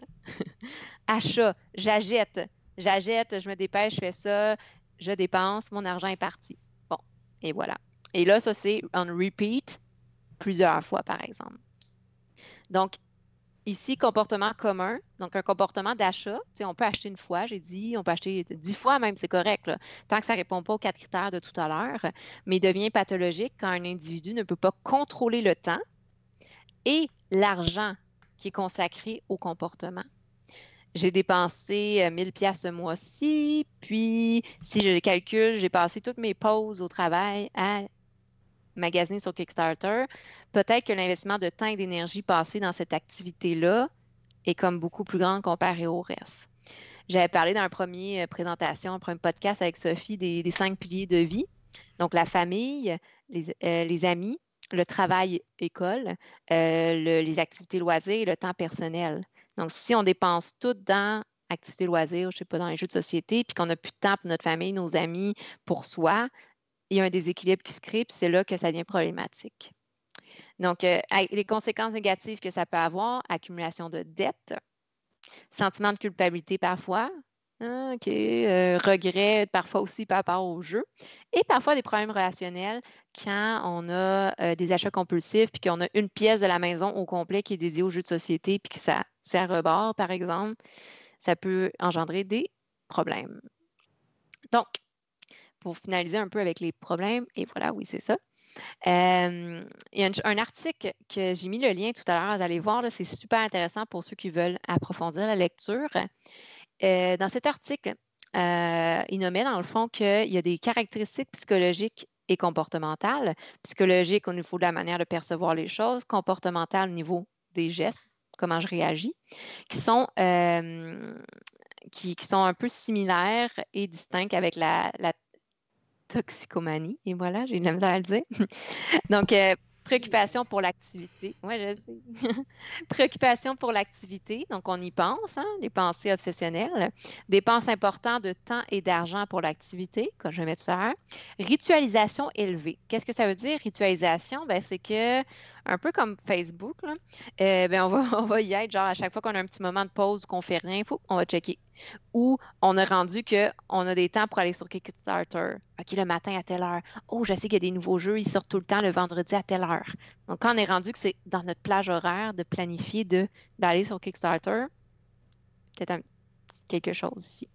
Achat, j'achète, je me dépêche, je fais ça, je dépense, mon argent est parti. Bon, et voilà. Et là, ça, c'est on repeat plusieurs fois, par exemple. Donc, ici, comportement commun, donc un comportement d'achat. On peut acheter une fois, j'ai dit, on peut acheter 10 fois même, c'est correct, là, tant que ça ne répond pas aux 4 critères de tout à l'heure, mais devient pathologique quand un individu ne peut pas contrôler le temps et l'argent qui est consacré au comportement. J'ai dépensé 1000$ ce mois-ci, puis si je calcule, j'ai passé toutes mes pauses au travail à magasiner sur Kickstarter. Peut-être que l'investissement de temps et d'énergie passé dans cette activité-là est comme beaucoup plus grand comparé au reste. J'avais parlé dans un premier présentation, un premier podcast avec Sophie des 5 piliers de vie. Donc, la famille, les amis, le travail, école, les activités loisirs et le temps personnel. Donc, si on dépense tout dans activités loisirs, je ne sais pas, dans les jeux de société, puis qu'on n'a plus de temps pour notre famille, nos amis, pour soi, il y a un déséquilibre qui se crée, puis c'est là que ça devient problématique. Donc, les conséquences négatives que ça peut avoir, accumulation de dettes, sentiment de culpabilité parfois, OK, regret parfois aussi par rapport au jeu, et parfois des problèmes relationnels quand on a des achats compulsifs, puis qu'on a une pièce de la maison au complet qui est dédiée aux jeux de société, puis que ça rebord, par exemple, ça peut engendrer des problèmes. Donc, pour finaliser un peu avec les problèmes, et voilà, oui, c'est ça. Il y a un article que j'ai mis le lien tout à l'heure, vous allez voir, c'est super intéressant pour ceux qui veulent approfondir la lecture. Dans cet article, il nommait dans le fond qu'il y a des caractéristiques psychologiques et comportementales. Psychologiques au niveau de la manière de percevoir les choses, comportementales au niveau des gestes, comment je réagis, qui sont un peu similaires et distincts avec la toxicomanie. Et voilà, j'ai eu de la misère à le dire. Donc, préoccupation pour l'activité. Oui, je sais. Préoccupation pour l'activité. Donc, on y pense, hein, les pensées obsessionnelles. Dépenses importantes de temps et d'argent pour l'activité, comme je vais mettre ça. Ritualisation élevée. Qu'est-ce que ça veut dire, ritualisation? Ben, c'est que, un peu comme Facebook, là, on va y être, genre, à chaque fois qu'on a un petit moment de pause ou qu'on fait rien, on va checker. Ou on a rendu qu'on a des temps pour aller sur Kickstarter. OK, le matin à telle heure. Oh, je sais qu'il y a des nouveaux jeux, ils sortent tout le temps le vendredi à telle heure. Donc, quand on est rendu que c'est dans notre plage horaire de planifier d'aller sur Kickstarter, peut-être quelque chose ici.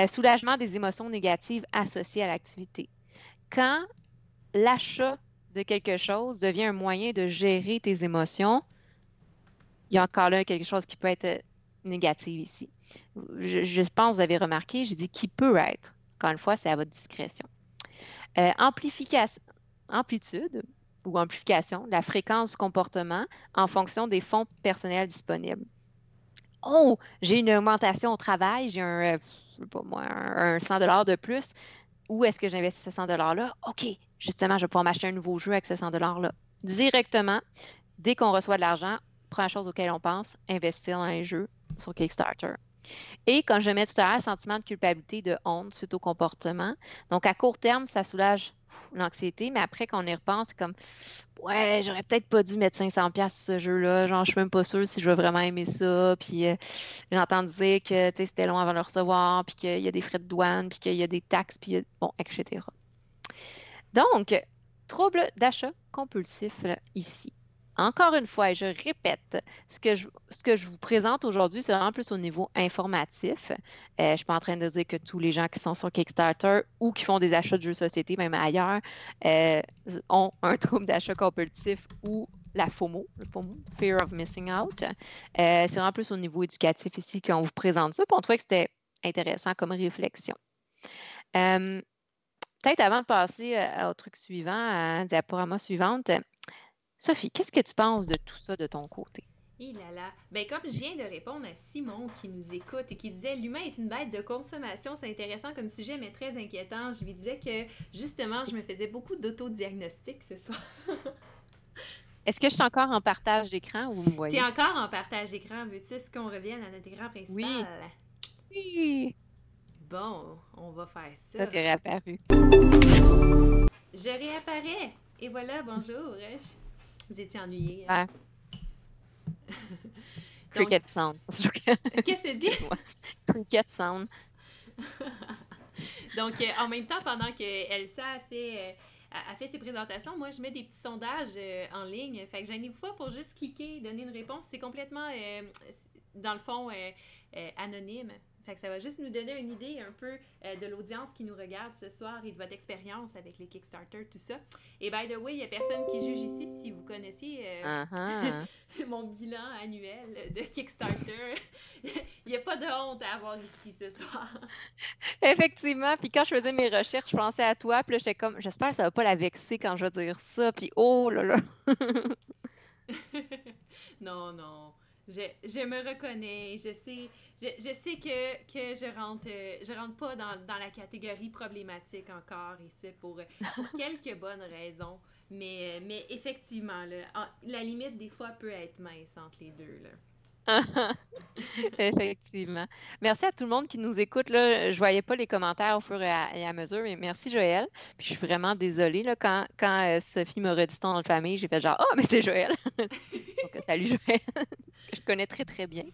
Soulagement des émotions négatives associées à l'activité. Quand l'achat de quelque chose devient un moyen de gérer tes émotions, il y a encore là quelque chose qui peut être négatif ici. Je pense que vous avez remarqué, j'ai dit qui peut être. Encore une fois, c'est à votre discrétion. Amplitude ou amplification, la fréquence du comportement en fonction des fonds personnels disponibles. Oh, j'ai une augmentation au travail, j'ai je sais pas moi, un 100 de plus. Où est-ce que j'investis ces 100 $-là? OK, justement, je vais pouvoir m'acheter un nouveau jeu avec ces 100 $-là. Directement, dès qu'on reçoit de l'argent, première chose auquel on pense, investir dans les jeux sur Kickstarter. Et comme je mets tout à l'heure, sentiment de culpabilité, de honte suite au comportement. Donc, à court terme, ça soulage l'anxiété, mais après, quand on y repense, c'est comme, ouais, j'aurais peut-être pas dû mettre 500$ sur ce jeu-là. Genre, je suis même pas sûre si je vais vraiment aimer ça. Puis, j'entends dire que, tu sais, c'était long avant de le recevoir, puis qu'il y a des frais de douane, puis qu'il y a des taxes, puis, bon, etc. Donc, trouble d'achat compulsif là, ici. Encore une fois, et je répète, ce que je vous présente aujourd'hui, c'est vraiment plus au niveau informatif. Je ne suis pas en train de dire que tous les gens qui sont sur Kickstarter ou qui font des achats de jeux de société, même ailleurs, ont un trouble d'achat compulsif ou la FOMO, le FOMO, Fear of Missing Out. C'est vraiment plus au niveau éducatif ici qu'on vous présente ça. Puis on trouvait que c'était intéressant comme réflexion. Peut-être avant de passer au truc suivant, à la diaporama suivante, Sophie, qu'est-ce que tu penses de tout ça de ton côté? Et là là. Ben, comme je viens de répondre à Simon qui nous écoute et qui disait l'humain est une bête de consommation, c'est intéressant comme sujet, mais très inquiétant. Je lui disais que justement, je me faisais beaucoup d'autodiagnostic ce soir. Est-ce que je suis encore en partage d'écran ou vous me T'es voyez? encore en partage d'écran. Veux-tu qu'on revienne à notre écran principal? Oui. Oui. Bon, on va faire ça. Ça t'est réapparu. Je réapparais. Et voilà, bonjour. Vous étiez ennuyés. Ouais. Cricket sound. Qu'est-ce que tu dis? Cricket sound. Donc, en même temps, pendant que Elsa a fait ses présentations, moi, je mets des petits sondages en ligne. Fait que gênez-vous pas pour juste cliquer, donner une réponse. C'est complètement, dans le fond, anonyme. Fait que ça va juste nous donner une idée un peu de l'audience qui nous regarde ce soir et de votre expérience avec les Kickstarter, tout ça. Et by the way, il n'y a personne qui juge ici si vous connaissiez mon bilan annuel de Kickstarter. Il n'y a pas de honte à avoir ici ce soir. Effectivement, puis quand je faisais mes recherches, je pensais à toi, puis là, j'étais comme, j'espère que ça va pas la vexer quand je vais dire ça, puis oh là là! Non, non. Je me reconnais, je sais que je rentre pas dans la catégorie problématique encore, et c'est pour quelques bonnes raisons, mais effectivement, là, la limite des fois peut être mince entre les deux, là. Effectivement. Merci à tout le monde qui nous écoute. Là. Je ne voyais pas les commentaires au fur et à mesure, mais merci Joël. Puis je suis vraiment désolée. Là, quand Sophie m'a redit ton nom de famille, j'ai fait genre « Ah, mais c'est Joël! » Donc, salut Joël, que je connais très très bien.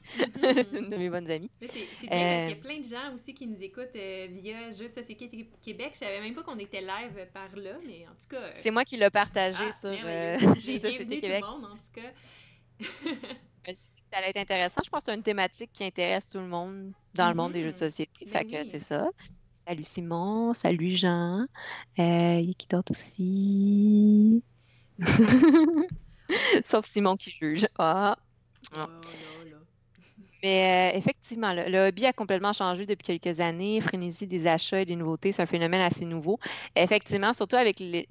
C'est une de mes bonnes amies. C'est bien parce qu'il y a plein de gens aussi qui nous écoutent via Jeux de Société Québec. Je savais même pas qu'on était live par là, mais en tout cas... C'est moi qui l'ai partagé sur Jeux de Société Québec. Tout le monde, en tout cas. Ça va être intéressant. Je pense que c'est une thématique qui intéresse tout le monde dans le monde des jeux de société. Fait que c'est ça. Salut Simon, salut Jean. Il y a qui d'autre aussi? Sauf Simon qui juge. Ah. Oh, là. Mais effectivement, le hobby a complètement changé depuis quelques années. Frénésie des achats et des nouveautés, c'est un phénomène assez nouveau. Effectivement, surtout avec les...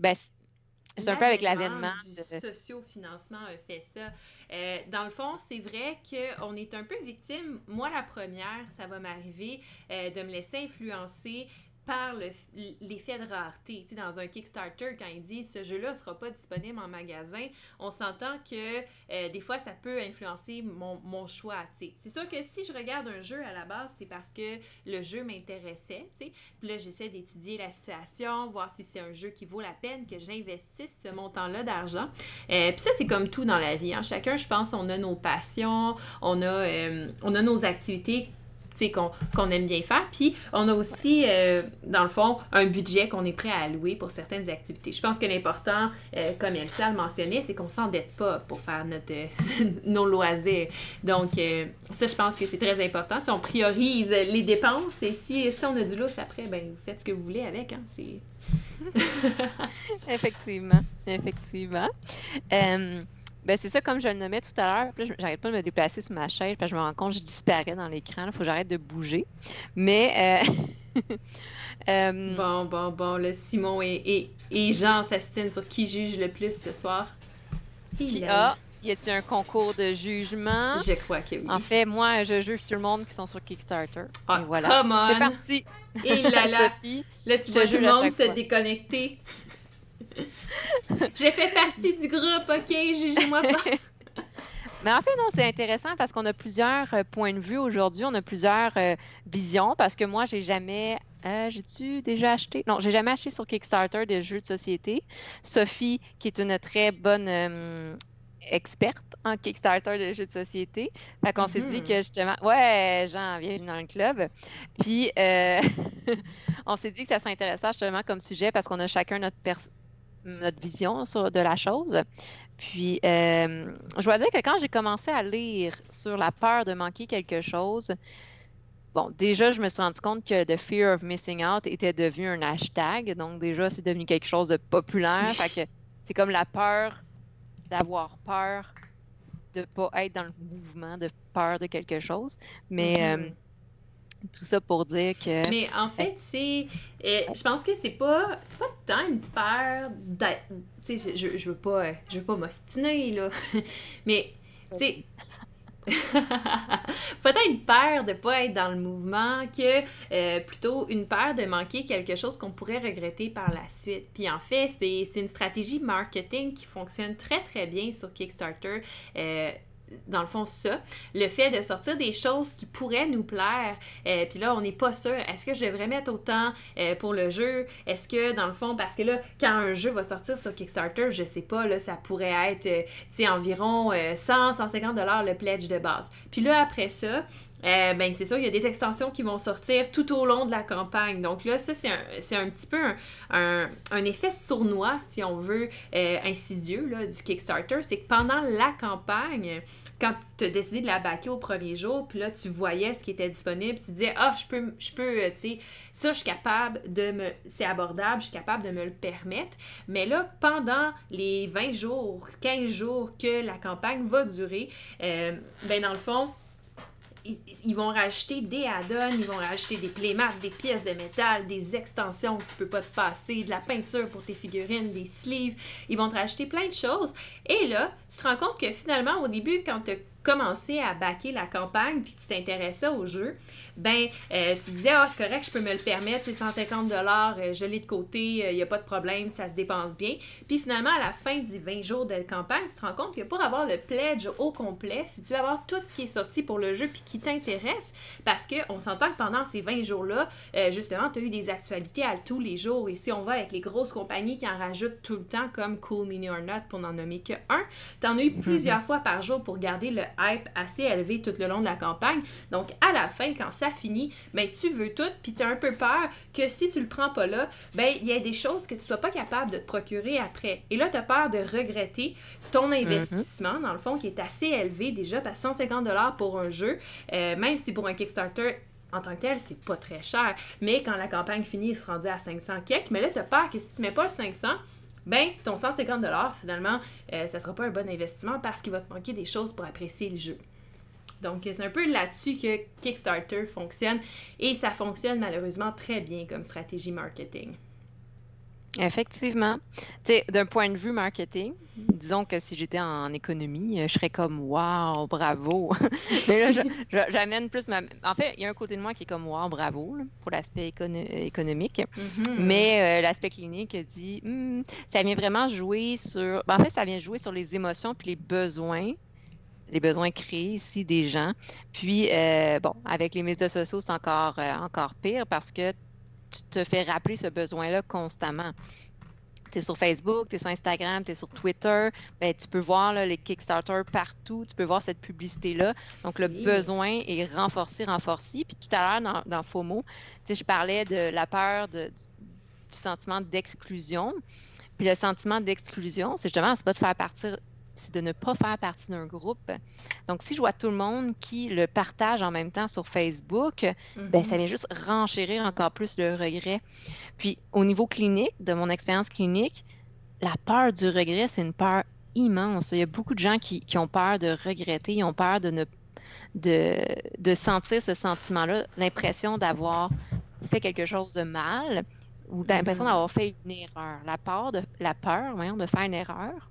c'est un peu avec l'avènement du sociofinancement a fait ça. Dans le fond, c'est vrai qu'on est un peu victime. Moi, la première, ça va m'arriver de me laisser influencer par l'effet de rareté. Tu sais, dans un Kickstarter, quand ils disent « ce jeu-là ne sera pas disponible en magasin », on s'entend que des fois, ça peut influencer mon choix. Tu sais. C'est sûr que si je regarde un jeu à la base, c'est parce que le jeu m'intéressait. Tu sais. Puis là, j'essaie d'étudier la situation, voir si c'est un jeu qui vaut la peine que j'investisse ce montant-là d'argent. Puis ça, c'est comme tout dans la vie. Hein. Chacun, je pense, on a nos passions, on a nos activités qu'on aime bien faire. Puis, on a aussi, dans le fond, un budget qu'on est prêt à allouer pour certaines activités. Je pense que l'important, comme Elsa le mentionnait, c'est qu'on ne s'endette pas pour faire nos loisirs. Donc, ça, je pense que c'est très important. T'sais, on priorise les dépenses et si on a du lousse après, ben vous faites ce que vous voulez avec. Hein, Effectivement, effectivement. Ben c'est ça, comme je le nommais tout à l'heure, puis là, j'arrête pas de me déplacer sur ma chaise, parce que je me rends compte que je disparais dans l'écran, il faut que j'arrête de bouger. Mais, Bon, là, Simon et Jean s'astinent sur qui juge le plus ce soir. puis, y a-t-il un concours de jugement? Je crois que oui. En fait, moi, je juge tout le monde qui sont sur Kickstarter. Ah, Et voilà. come on! C'est parti! Et là, Sophie, là, tu je vois tout juge le à monde chaque se fois. déconnecter. J'ai fait partie du groupe, OK? Jugez-moi pas. Mais en fait, non, c'est intéressant parce qu'on a plusieurs points de vue aujourd'hui, on a plusieurs visions parce que moi, j'ai jamais. J'ai-tu déjà acheté? Non, j'ai jamais acheté sur Kickstarter des jeux de société. Sophie, qui est une très bonne experte en Kickstarter de jeux de société. Fait qu'on s'est dit que justement, ouais, Jean, viens dans le club. Puis, on s'est dit que ça serait intéressant justement comme sujet parce qu'on a chacun notre vision de la chose. Puis, je dois dire que quand j'ai commencé à lire sur la peur de manquer quelque chose, bon, déjà, je me suis rendu compte que The Fear of Missing Out était devenu un hashtag. Donc, déjà, c'est devenu quelque chose de populaire. Fait que c'est comme la peur d'avoir peur de ne pas être dans le mouvement, de peur de quelque chose. Mais tout ça pour dire que... Mais en fait, je pense que c'est pas tant une peur d'être... Tu sais, je veux pas m'ostiner, là. Mais, tu sais... Peut-être une peur de pas être dans le mouvement que plutôt une peur de manquer quelque chose qu'on pourrait regretter par la suite. Puis en fait, c'est une stratégie marketing qui fonctionne très très bien sur Kickstarter. Dans le fond, ça, le fait de sortir des choses qui pourraient nous plaire, puis là, on n'est pas sûr, est-ce que je devrais mettre autant pour le jeu? Est-ce que, dans le fond, parce que là, quand un jeu va sortir sur Kickstarter, je sais pas, là, ça pourrait être, tu sais, environ 100-150$ le pledge de base. Puis là, après ça, ben c'est sûr, il y a des extensions qui vont sortir tout au long de la campagne. Donc là, ça, c'est un petit peu un effet sournois, si on veut, insidieux là, du Kickstarter. C'est que pendant la campagne, quand tu as décidé de la backer au premier jour, puis là, tu voyais ce qui était disponible, tu disais, je peux, tu sais, ça, je suis capable c'est abordable, je suis capable de me le permettre. Mais là, pendant les 20 jours, 15 jours que la campagne va durer, ben dans le fond, ils vont rajouter des add-ons, ils vont rajouter des playmats, des pièces de métal, des extensions que tu peux pas te passer, de la peinture pour tes figurines, des sleeves. Ils vont te rajouter plein de choses. Et là, tu te rends compte que finalement, au début, quand tu as commencé à backer la campagne puis tu t'intéressais au jeu, ben, tu disais, c'est correct, je peux me le permettre, c'est 150$, je l'ai de côté, il n'y a pas de problème, ça se dépense bien. Puis finalement, à la fin du 20 jours de campagne, tu te rends compte que pour avoir le pledge au complet, si tu veux avoir tout ce qui est sorti pour le jeu puis qui t'intéresse, parce qu'on s'entend que pendant ces 20 jours-là, justement, tu as eu des actualités à tous les jours. Et si on va avec les grosses compagnies qui en rajoutent tout le temps, comme Cool Mini or Not, pour n'en nommer que un, tu en as eu plusieurs fois par jour pour garder le hype assez élevé tout le long de la campagne. Donc, à la fin, quand ça finit, ben, tu veux tout, puis tu as un peu peur que si tu le prends pas là, ben, il y a des choses que tu sois pas capable de te procurer après. Et là, tu as peur de regretter ton investissement, dans le fond, qui est assez élevé déjà, parce que 150$ pour un jeu, même si pour un Kickstarter, en tant que tel, c'est pas très cher. Mais quand la campagne finit, il se rendu à 500 quelques. Mais là, tu as peur que si tu mets pas le 500, ben, ton 150$, finalement, ça sera pas un bon investissement parce qu'il va te manquer des choses pour apprécier le jeu. Donc, c'est un peu là-dessus que Kickstarter fonctionne et ça fonctionne malheureusement très bien comme stratégie marketing. Effectivement. Tu sais, d'un point de vue marketing, disons que si j'étais en économie, je serais comme wow, bravo. Mais là, j'amène plus ma. En fait, il y a un côté de moi qui est comme wow, bravo là, pour l'aspect économique. Mais l'aspect clinique dit ça vient vraiment jouer sur. Ben, en fait, ça vient jouer sur les émotions puis les besoins créés ici des gens. Puis, bon, avec les médias sociaux, c'est encore pire parce que tu te fais rappeler ce besoin-là constamment. Tu Tu es sur Facebook, tu es sur Instagram, tu es sur Twitter, ben, tu peux voir là, les Kickstarter partout, tu peux voir cette publicité-là. Donc, le besoin est renforcé. Puis tout à l'heure, dans FOMO, je parlais de la peur du sentiment d'exclusion. Puis le sentiment d'exclusion, c'est justement, c'est de ne pas faire partie d'un groupe. Donc, si je vois tout le monde qui le partage en même temps sur Facebook, ben, ça vient juste renchérir encore plus le regret. Puis, au niveau clinique, de mon expérience clinique, la peur du regret, c'est une peur immense. Il y a beaucoup de gens qui ont peur de regretter, ils ont peur de sentir ce sentiment-là, l'impression d'avoir fait quelque chose de mal ou l'impression d'avoir fait une erreur. La peur de faire une erreur,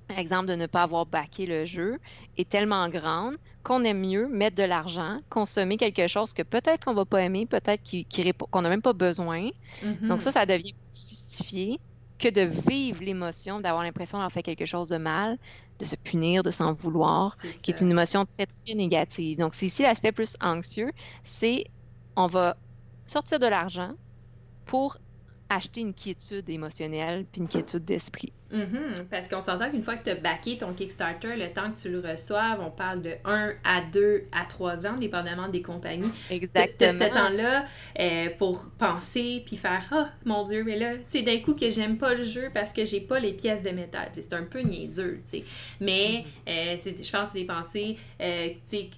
par exemple, de ne pas avoir backé le jeu, est tellement grande qu'on aime mieux mettre de l'argent, consommer quelque chose que peut-être qu'on ne va pas aimer, peut-être qu'on n'a même pas besoin. Donc ça devient justifié que de vivre l'émotion, d'avoir l'impression d'avoir fait quelque chose de mal, de se punir, de s'en vouloir, qui est une émotion très, très négative. Donc, c'est ici l'aspect plus anxieux, c'est on va sortir de l'argent pour acheter une quiétude émotionnelle puis une quiétude d'esprit. Parce qu'on s'entend qu'une fois que tu as backé ton Kickstarter, le temps que tu le reçoives, on parle de 1 à 2 à 3 ans, dépendamment des compagnies. Exactement. Tu as ce temps-là pour penser puis faire « Ah, mon Dieu, mais là, tu sais, d'un coup que j'aime pas le jeu parce que j'ai pas les pièces de métal. » C'est un peu niaiseux, tu sais. Mais je pense que c'est des pensées, tu sais,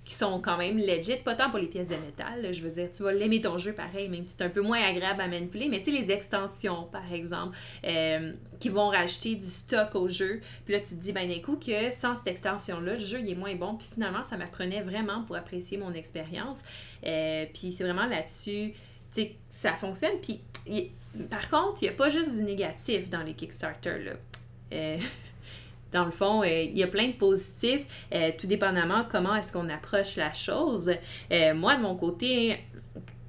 qui sont quand même legit, pas tant pour les pièces de métal, là, je veux dire, tu vas l'aimer ton jeu pareil, même si c'est un peu moins agréable à manipuler, mais tu sais, les extensions, par exemple, qui vont rajouter du stock au jeu, puis là, tu te dis, ben d'un coup, que sans cette extension-là, le jeu, il est moins bon, puis finalement, ça m'apprenait vraiment pour apprécier mon expérience, puis c'est vraiment là-dessus, tu sais, ça fonctionne, puis par contre, il n'y a pas juste du négatif dans les Kickstarter, là. Dans le fond, il y a plein de positifs, tout dépendamment comment est-ce qu'on approche la chose. Moi, de mon côté,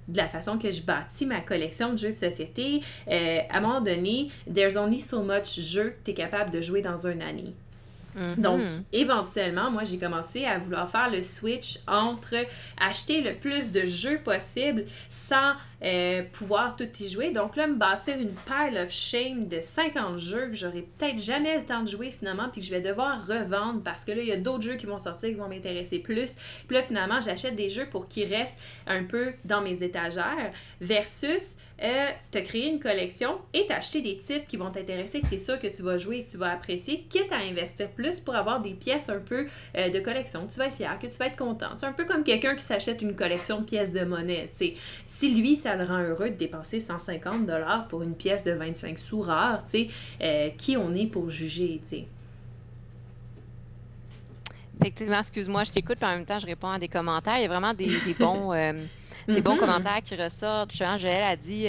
de la façon que je bâtis ma collection de jeux de société, à un moment donné, there's only so much jeux que tu es capable de jouer dans une année. Donc, éventuellement, moi, j'ai commencé à vouloir faire le switch entre acheter le plus de jeux possible sans pouvoir tout y jouer. Donc là, me bâtir une pile of shame de 50 jeux que j'aurai peut-être jamais le temps de jouer finalement, puis que je vais devoir revendre parce que là, il y a d'autres jeux qui vont sortir qui vont m'intéresser plus. Puis là, finalement, j'achète des jeux pour qu'ils restent un peu dans mes étagères versus te créer une collection et t'acheter des titres qui vont t'intéresser, que tu es sûr que tu vas jouer et que tu vas apprécier, quitte à investir plus pour avoir des pièces un peu de collection. Tu vas être fier, que tu vas être content. C'est un peu comme quelqu'un qui s'achète une collection de pièces de monnaie. T'sais. Si lui, ça le rend heureux de dépenser 150 $ pour une pièce de 25 sous rare, qui on est pour juger, t'sais. Effectivement, excuse-moi, je t'écoute, puis en même temps, je réponds à des commentaires. Il y a vraiment des bons... des bons commentaires qui ressortent. Justement, Joël a dit,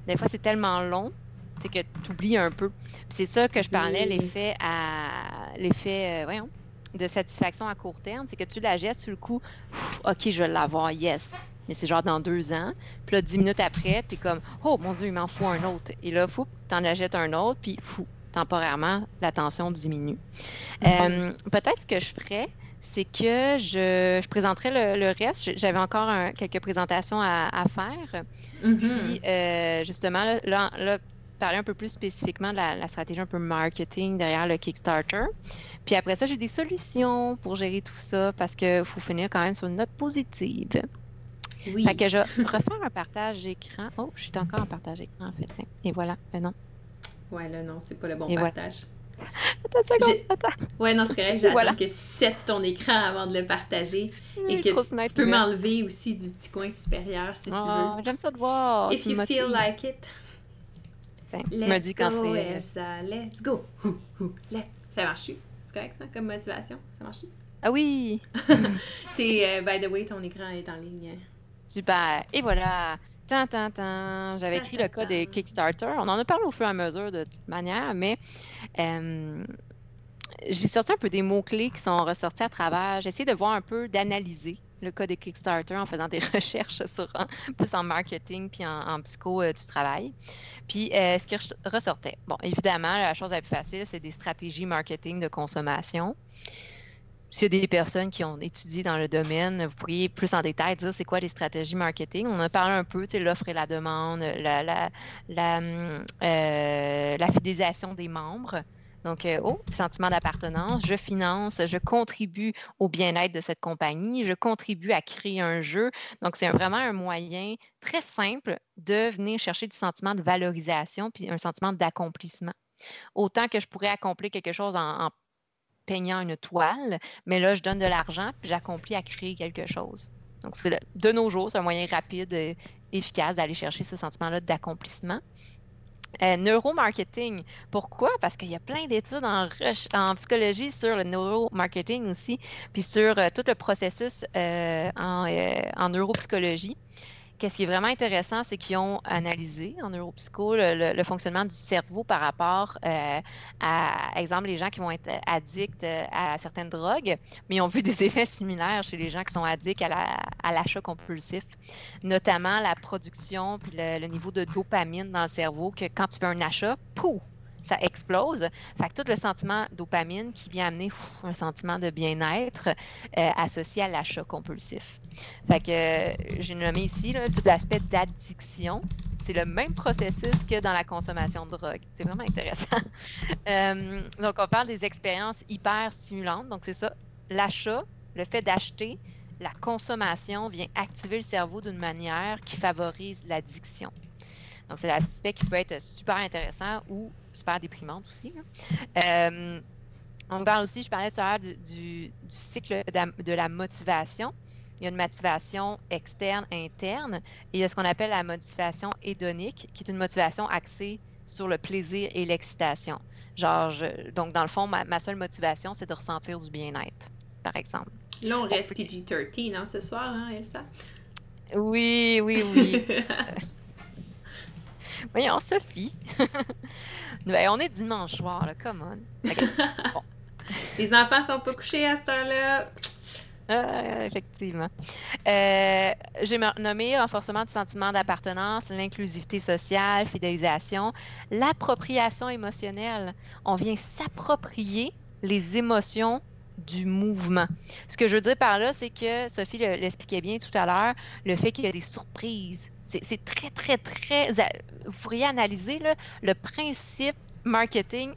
des fois, c'est tellement long que tu oublies un peu. Puis c'est ça que je parlais, l'effet de satisfaction à court terme, c'est que tu la jettes sur le coup, OK, je vais l'avoir, yes. Mais c'est genre dans 2 ans. Puis là, 10 minutes après, tu es comme, oh mon Dieu, il m'en faut un autre. Et là, tu en achètes un autre, puis temporairement, la tension diminue. Peut-être ce que je ferais, c'est que je présenterai le reste. J'avais encore quelques présentations à faire. Puis, justement, là, parler un peu plus spécifiquement de la stratégie un peu marketing derrière le Kickstarter. Puis après ça, j'ai des solutions pour gérer tout ça parce qu'il faut finir quand même sur une note positive. Oui. Fait que je vais refaire un partage d'écran. Oh, je suis encore en partage d'écran, en fait. Tiens. Et voilà, non. Ouais, là, non, c'est pas le bon partage. Attends une seconde, attends. Ouais, non, c'est correct. J'attends que tu settes ton écran avant de le partager. Et que tu peux m'enlever aussi du petit coin supérieur si tu veux. J'aime ça de voir. If you feel like it. Tu me dis quand c'est... Let's go. Ça marche-tu? C'est correct, ça, comme motivation? Ça marche-tu? Ah oui! By the way, ton écran est en ligne. Super. Et voilà. J'avais écrit le code de Kickstarter. On en a parlé au fur et à mesure de toute manière, mais j'ai sorti un peu des mots-clés qui sont ressortis à travers. J'ai essayé de voir un peu, d'analyser le code de Kickstarter en faisant des recherches plus en marketing puis en psycho du travail. Puis, ce qui ressortait, bon, évidemment, la chose la plus facile, c'est des stratégies marketing de consommation. S'il y a des personnes qui ont étudié dans le domaine, vous pourriez plus en détail dire c'est quoi les stratégies marketing. On a parlé un peu, tu sais, l'offre et la demande, la fidélisation des membres. Donc, sentiment d'appartenance, je finance, je contribue au bien-être de cette compagnie, je contribue à créer un jeu. Donc, c'est vraiment un moyen très simple de venir chercher du sentiment de valorisation puis un sentiment d'accomplissement. Autant que je pourrais accomplir quelque chose en peignant une toile, mais là, je donne de l'argent puis j'accomplis à créer quelque chose. Donc, de nos jours, c'est un moyen rapide et efficace d'aller chercher ce sentiment-là d'accomplissement. Neuromarketing. Pourquoi? Parce qu'il y a plein d'études en psychologie sur le neuromarketing aussi, puis sur tout le processus en neuropsychologie. Qu'est-ce qui est vraiment intéressant, c'est qu'ils ont analysé en neuropsycho le fonctionnement du cerveau par rapport à, exemple, les gens qui vont être addicts à certaines drogues, mais ils ont vu des effets similaires chez les gens qui sont addicts à l'achat compulsif, notamment la production puis le niveau de dopamine dans le cerveau, que quand tu fais un achat, pouf, ça explose. Fait que tout le sentiment dopamine qui vient amener un sentiment de bien-être associé à l'achat compulsif. Fait que j'ai nommé ici là, tout l'aspect d'addiction. C'est le même processus que dans la consommation de drogue. C'est vraiment intéressant. Donc, on parle des expériences hyper stimulantes. Donc, c'est ça, l'achat, le fait d'acheter, la consommation vient activer le cerveau d'une manière qui favorise l'addiction. Donc, c'est l'aspect qui peut être super intéressant ou super déprimante aussi. On parle aussi, je parlais tout à l'heure du cycle de la motivation. Il y a une motivation externe, interne, et il y a ce qu'on appelle la motivation hédonique, qui est une motivation axée sur le plaisir et l'excitation. Genre, donc, dans le fond, ma seule motivation, c'est de ressentir du bien-être, par exemple. Là, on reste PG-13, hein, ce soir, hein, Elsa? Oui. Voyons, Sophie. Ben, on est dimanche soir, là, come on. Okay. Bon. Les enfants sont pas couchés à cette heure-là. Effectivement. J'ai nommé renforcement du sentiment d'appartenance, l'inclusivité sociale, fidélisation, l'appropriation émotionnelle. On vient s'approprier les émotions du mouvement. Ce que je veux dire par là, c'est que Sophie l'expliquait bien tout à l'heure, le fait qu'il y a des surprises. C'est très, très, très... Vous pourriez analyser là, le principe marketing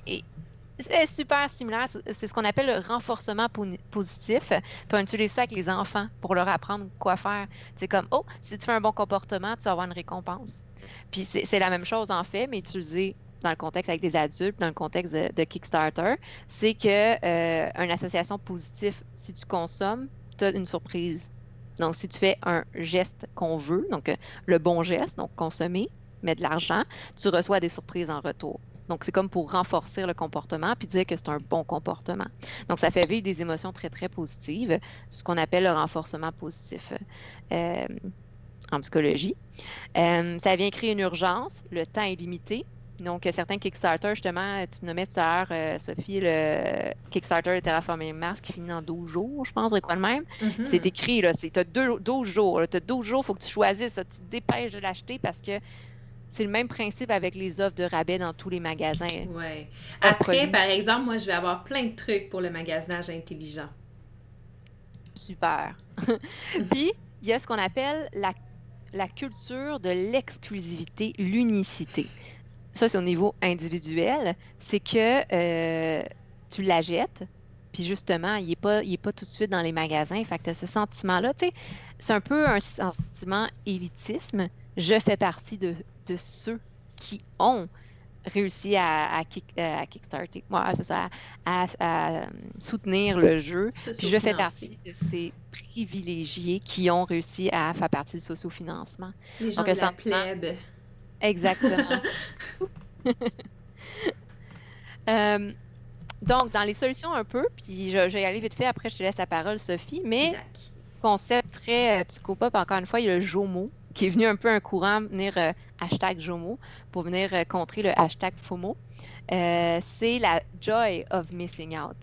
c'est super similaire. C'est ce qu'on appelle le renforcement positif. Puis on utilise ça avec les enfants pour leur apprendre quoi faire. C'est comme, oh, si tu fais un bon comportement, tu vas avoir une récompense. Puis c'est la même chose en fait, mais utilisé dans le contexte avec des adultes, dans le contexte de Kickstarter. C'est qu'une association positive, si tu consommes, tu as une surprise. Donc, si tu fais un geste qu'on veut, donc le bon geste, donc consommer, mettre de l'argent, tu reçois des surprises en retour. Donc, c'est comme pour renforcer le comportement puis dire que c'est un bon comportement. Donc, ça fait vivre des émotions très, très positives, ce qu'on appelle le renforcement positif en psychologie. Ça vient créer une urgence, le temps est limité. Donc, certains Kickstarter, justement, tu nommais tout à l'heure, Sophie, le Kickstarter de Terraforming Mars qui finit en 12 jours, je pense, de quoi de même. C'est écrit, là, tu as 12 jours. Tu as 12 jours, il faut que tu choisisses, tu te dépêches de l'acheter parce que c'est le même principe avec les offres de rabais dans tous les magasins. Oui. Après, par exemple, moi, je vais avoir plein de trucs pour le magasinage intelligent. Super. Puis, il y a ce qu'on appelle la culture de l'exclusivité, l'unicité. Ça, c'est au niveau individuel. C'est que tu la jettes, puis justement, il n'est pas tout de suite dans les magasins. Fait que tu as ce sentiment-là. Tu sais, c'est un peu un sentiment élitisme. Je fais partie de ceux qui ont réussi à kickstarter, c'est ça, à soutenir le jeu. Puis je fais partie de ces privilégiés qui ont réussi à faire partie du sociofinancement. Les gens de la plèbe. Exactement. Donc, dans les solutions un peu, puis je vais y aller vite fait, après je te laisse la parole, Sophie, mais concept très psychopop, encore une fois, il y a le JOMO, qui est venu un peu un courant, venir hashtag JOMO, pour venir contrer le hashtag FOMO. C'est la joy of missing out.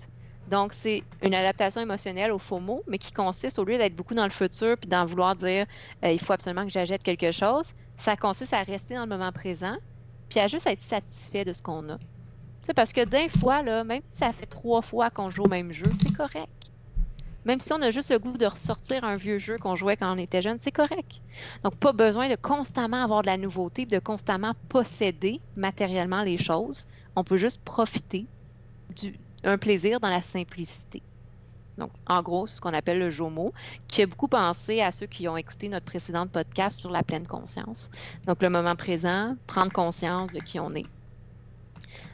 Donc, c'est une adaptation émotionnelle au FOMO, mais qui consiste, au lieu d'être beaucoup dans le futur, puis d'en vouloir dire il faut absolument que j'achète quelque chose, ça consiste à rester dans le moment présent, puis à juste être satisfait de ce qu'on a. Tu sais, parce que d'un fois, là, même si ça fait 3 fois qu'on joue au même jeu, c'est correct. Même si on a juste le goût de ressortir un vieux jeu qu'on jouait quand on était jeune, c'est correct. Donc, pas besoin de constamment avoir de la nouveauté, de constamment posséder matériellement les choses. On peut juste profiter d'un plaisir dans la simplicité. Donc, en gros, c'est ce qu'on appelle le JOMO, qui a beaucoup pensé à ceux qui ont écouté notre précédent podcast sur la pleine conscience. Donc, le moment présent, prendre conscience de qui on est.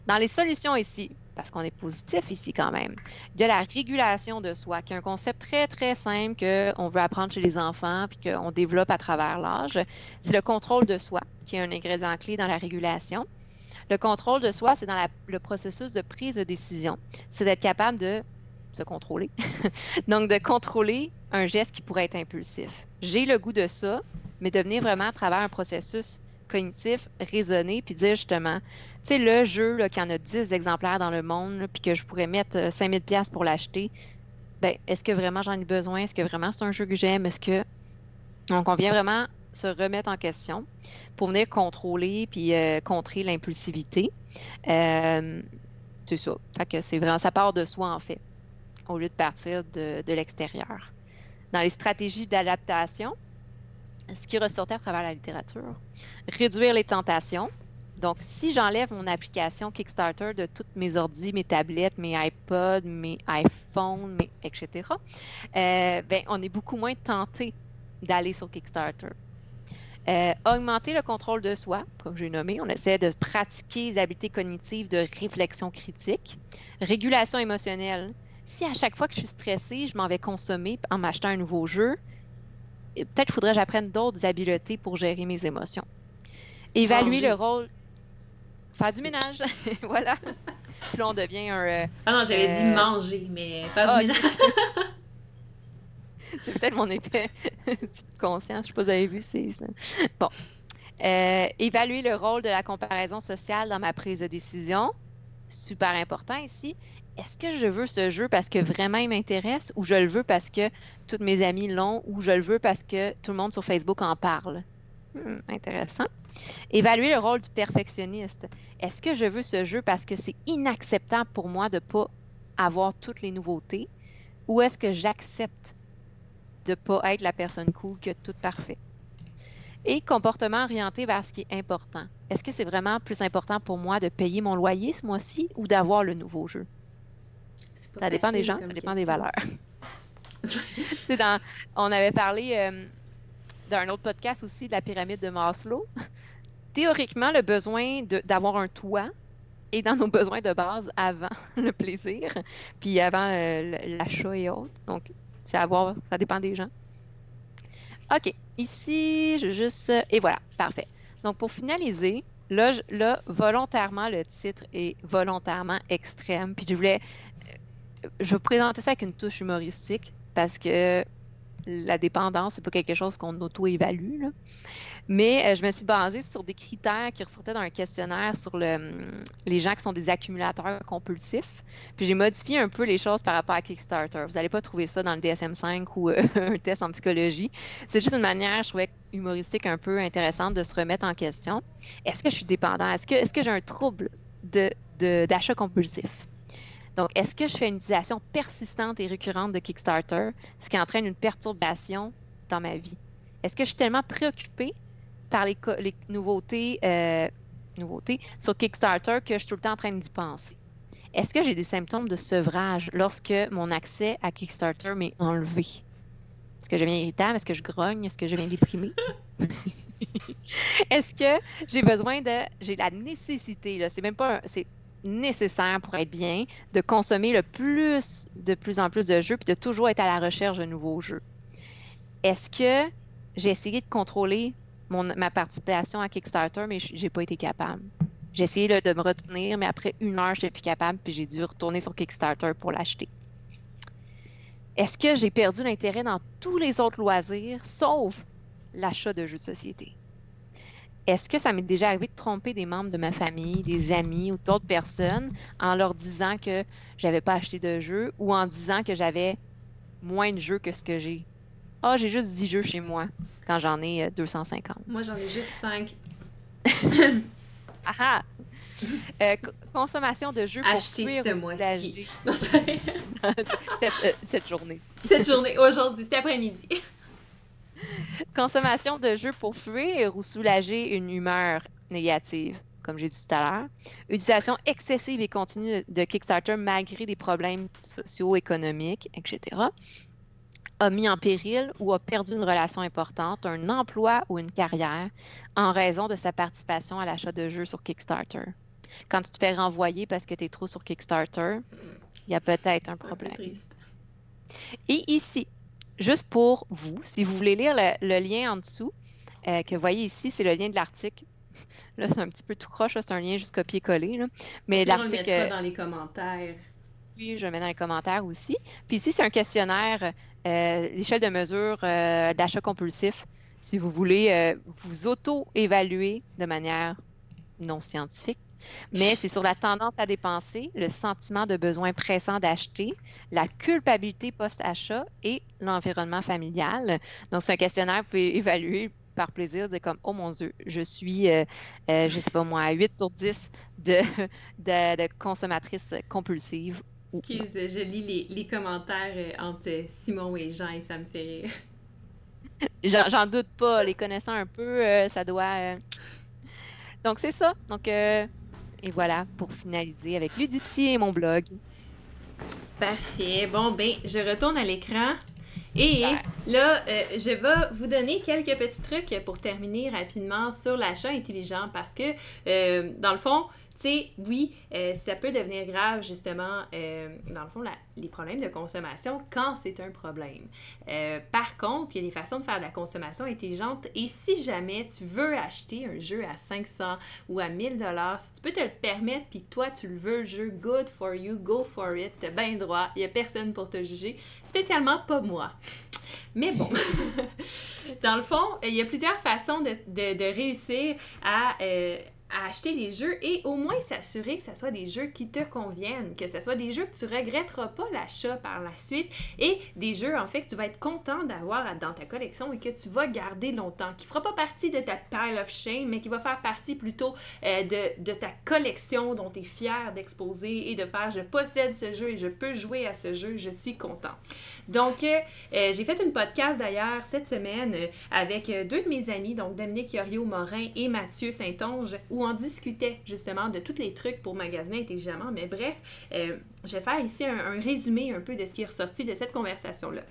Dans les solutions ici, parce qu'on est positif ici quand même, il y a la régulation de soi, qui est un concept très, très simple qu'on veut apprendre chez les enfants puis qu'on développe à travers l'âge. C'est le contrôle de soi, qui est un ingrédient clé dans la régulation. Le contrôle de soi, c'est dans le processus de prise de décision. C'est d'être capable de se contrôler. Donc, de contrôler un geste qui pourrait être impulsif. J'ai le goût de ça, mais de venir vraiment à travers un processus cognitif, raisonné, puis dire justement, tu sais, le jeu, là, qu'il y en a 10 exemplaires dans le monde, puis que je pourrais mettre 5000$ pour l'acheter, ben, est-ce que vraiment j'en ai besoin? Est-ce que vraiment c'est un jeu que j'aime? Donc, on vient vraiment se remettre en question pour venir contrôler puis contrer l'impulsivité. C'est ça. Fait que c'est vraiment, ça part de soi, en fait, au lieu de partir de l'extérieur. Dans les stratégies d'adaptation, ce qui ressortait à travers la littérature, réduire les tentations. Donc, si j'enlève mon application Kickstarter de toutes mes ordis, mes tablettes, mes iPods, mes iPhones, etc., ben, on est beaucoup moins tenté d'aller sur Kickstarter. Augmenter le contrôle de soi, comme j'ai nommé. On essaie de pratiquer les habiletés cognitives de réflexion critique. Régulation émotionnelle. Si à chaque fois que je suis stressée, je m'en vais consommer en m'achetant un nouveau jeu, peut-être qu'il faudrait que j'apprenne d'autres habiletés pour gérer mes émotions. Évaluer le rôle... Faire du ménage. Voilà. Puis là, on devient un... Ah non, j'avais dit manger, mais faire du ménage. C'est peut-être mon effet conscient. Je ne sais pas si vous avez vu. Bon. Évaluer le rôle de la comparaison sociale dans ma prise de décision. Super important ici. Est-ce que je veux ce jeu parce que vraiment il m'intéresse ou je le veux parce que tous mes amis l'ont ou je le veux parce que tout le monde sur Facebook en parle? Intéressant. Évaluer le rôle du perfectionniste. Est-ce que je veux ce jeu parce que c'est inacceptable pour moi de ne pas avoir toutes les nouveautés ou est-ce que j'accepte de ne pas être la personne cool qui a tout parfait? Et comportement orienté vers ce qui est important. Est-ce que c'est vraiment plus important pour moi de payer mon loyer ce mois-ci ou d'avoir le nouveau jeu? Ça dépend des gens, ça dépend des valeurs. On avait parlé d'un autre podcast aussi de la pyramide de Maslow. Théoriquement, le besoin d'avoir un toit est dans nos besoins de base avant le plaisir, puis avant l'achat et autres. Donc, ça dépend des gens. OK. Ici, je juste... Et voilà, parfait. Donc, pour finaliser, là, volontairement, le titre est volontairement extrême. Puis je vais vous présenter ça avec une touche humoristique parce que la dépendance, c'est pas quelque chose qu'on auto-évalue, là. Mais je me suis basée sur des critères qui ressortaient dans un questionnaire sur les gens qui sont des accumulateurs compulsifs. Puis j'ai modifié un peu les choses par rapport à Kickstarter. Vous n'allez pas trouver ça dans le DSM-5 ou un test en psychologie. C'est juste une manière, je trouvais, humoristique un peu intéressante de se remettre en question. Est-ce que je suis dépendant? Est-ce que j'ai un trouble d'achat compulsif? Donc, est-ce que je fais une utilisation persistante et récurrente de Kickstarter, ce qui entraîne une perturbation dans ma vie? Est-ce que je suis tellement préoccupée par les nouveautés sur Kickstarter que je suis tout le temps en train d'y penser? Est-ce que j'ai des symptômes de sevrage lorsque mon accès à Kickstarter m'est enlevé? Est-ce que je deviens irritable? Est-ce que je grogne? Est-ce que je deviens déprimée? Est-ce que j'ai la nécessité, là, c'est même pas c'est nécessaire pour être bien, de consommer de plus en plus de jeux puis de toujours être à la recherche de nouveaux jeux? Est-ce que j'ai essayé de contrôler ma participation à Kickstarter, mais j'ai pas été capable? J'ai essayé de me retenir, mais après 1 heure, je n'étais plus capable, puis j'ai dû retourner sur Kickstarter pour l'acheter. Est-ce que j'ai perdu l'intérêt dans tous les autres loisirs, sauf l'achat de jeux de société? Est-ce que ça m'est déjà arrivé de tromper des membres de ma famille, des amis ou d'autres personnes en leur disant que j'avais pas acheté de jeux ou en disant que j'avais moins de jeux que ce que j'ai? Ah, j'ai juste 10 jeux chez moi quand j'en ai 250. Moi, j'en ai juste 5. Ah! Consommation de jeux pour Acheter fuir ce ou mois-ci. soulager. Non, c'est pas vrai. Cette journée. Cette journée, aujourd'hui, cet après-midi. Consommation de jeux pour fuir ou soulager une humeur négative, comme j'ai dit tout à l'heure. Utilisation excessive et continue de Kickstarter malgré des problèmes socio-économiques, etc. A mis en péril ou a perdu une relation importante, un emploi ou une carrière en raison de sa participation à l'achat de jeux sur Kickstarter. Quand tu te fais renvoyer parce que tu es trop sur Kickstarter, il y a peut-être un C'est un peu problème. triste. Et ici, juste pour vous, si vous voulez lire le lien en dessous, que vous voyez ici, c'est le lien de l'article. Là, c'est un petit peu tout croche, là, c'est un lien juste copier-coller, là. Mais Puis on le l'article, mettra dans les commentaires. oui, je le mets dans les commentaires aussi. Puis ici, c'est un questionnaire, l'échelle de mesure d'achat compulsif, si vous voulez vous auto-évaluer de manière non scientifique. Mais c'est sur la tendance à dépenser, le sentiment de besoin pressant d'acheter, la culpabilité post-achat et l'environnement familial. Donc, c'est un questionnaire que vous pouvez évaluer par plaisir, de comme, oh mon Dieu, je suis, je sais pas moi, 8 sur 10 de consommatrice compulsive. Ou non. Excuse, je lis les commentaires entre Simon et Jean et ça me fait rire. J'en doute pas, les connaissant un peu, ça doit. Donc, c'est ça. Donc, et voilà, pour finaliser avec Ludipsy et mon blog. Parfait. Bon, ben, je retourne à l'écran. Et Super. là, je vais vous donner quelques petits trucs pour terminer rapidement sur l'achat intelligent parce que, dans le fond, tu sais, oui, ça peut devenir grave, justement, dans le fond, les problèmes de consommation quand c'est un problème. Par contre, il y a des façons de faire de la consommation intelligente et si jamais tu veux acheter un jeu à 500 ou à 1000 $, si tu peux te le permettre puis toi, tu le veux, le jeu, good for you, go for it, t'as bien droit, il n'y a personne pour te juger, spécialement pas moi. Mais bon, dans le fond, il y a plusieurs façons de réussir à acheter des jeux et au moins s'assurer que ce soit des jeux qui te conviennent, que ce soit des jeux que tu regretteras pas l'achat par la suite et des jeux en fait que tu vas être content d'avoir dans ta collection et que tu vas garder longtemps, qui fera pas partie de ta pile of shame, mais qui va faire partie plutôt de ta collection dont tu es fier d'exposer et de faire je possède ce jeu et je peux jouer à ce jeu, je suis content. Donc, j'ai fait une podcast d'ailleurs cette semaine avec deux de mes amis, donc Dominique Yorio-Morin et Mathieu Saint-Onge, où on discutait justement de tous les trucs pour magasiner intelligemment. Mais bref, je vais faire ici un résumé un peu de ce qui est ressorti de cette conversation-là.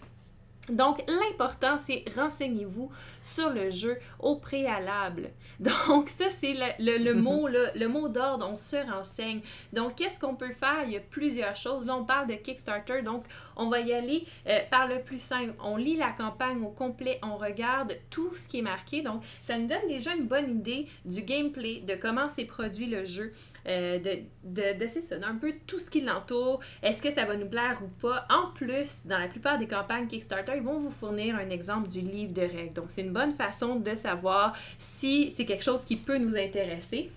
Donc, l'important, c'est renseignez-vous sur le jeu au préalable. Donc, ça, c'est le mot, le mot d'ordre, on se renseigne. Donc, qu'est-ce qu'on peut faire? Il y a plusieurs choses. Là, on parle de Kickstarter, donc on va y aller par le plus simple. On lit la campagne au complet, on regarde tout ce qui est marqué. Donc, ça nous donne déjà une bonne idée du gameplay, de comment s'est produit le jeu. C'est ça, d'un peu tout ce qui l'entoure. Est-ce que ça va nous plaire ou pas? En plus, dans la plupart des campagnes Kickstarter, ils vont vous fournir un exemple du livre de règles. Donc, c'est une bonne façon de savoir si c'est quelque chose qui peut nous intéresser.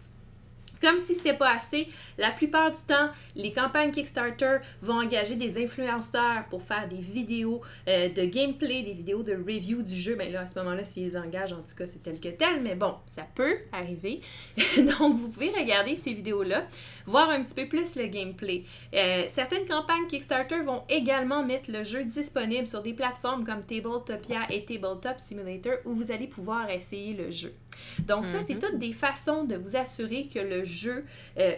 Comme si c'était pas assez, la plupart du temps, les campagnes Kickstarter vont engager des influenceurs pour faire des vidéos de gameplay, des vidéos de review du jeu. Ben là, à ce moment-là, s'ils les engagent, en tout cas, c'est tel que tel, mais bon, ça peut arriver. Donc, vous pouvez regarder ces vidéos-là, voir un petit peu plus le gameplay. Certaines campagnes Kickstarter vont également mettre le jeu disponible sur des plateformes comme Tabletopia et Tabletop Simulator où vous allez pouvoir essayer le jeu. Donc ça, c'est toutes des façons de vous assurer que le jeu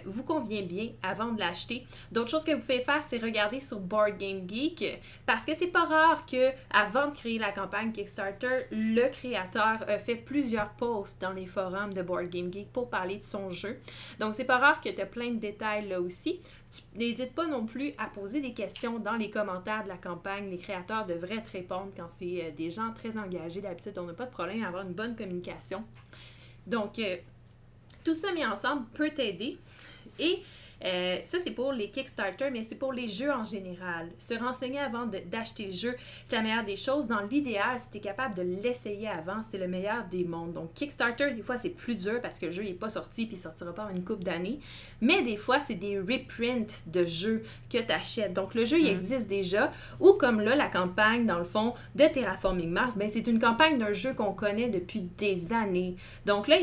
vous convient bien avant de l'acheter. D'autres choses que vous pouvez faire, c'est regarder sur Board Game Geek parce que c'est pas rare que avant de créer la campagne Kickstarter, le créateur a fait plusieurs posts dans les forums de Board Game Geek pour parler de son jeu. Donc c'est pas rare que tu as plein de détails là aussi. N'hésite pas non plus à poser des questions dans les commentaires de la campagne. Les créateurs devraient te répondre quand c'est des gens très engagés. D'habitude, on n'a pas de problème à avoir une bonne communication. Donc, tout ça mis ensemble peut t'aider. Et ça, c'est pour les Kickstarter, mais c'est pour les jeux en général. Se renseigner avant d'acheter le jeu, c'est la meilleure des choses. Dans l'idéal, si tu es capable de l'essayer avant, c'est le meilleur des mondes. Donc, Kickstarter, des fois, c'est plus dur parce que le jeu n'est pas sorti puis il sortira pas en une couple d'années. Mais des fois, c'est des reprints de jeux que tu achètes. Donc, le jeu, il existe déjà. Ou comme là, la campagne, dans le fond, de Terraforming Mars, ben, c'est une campagne d'un jeu qu'on connaît depuis des années. Donc là,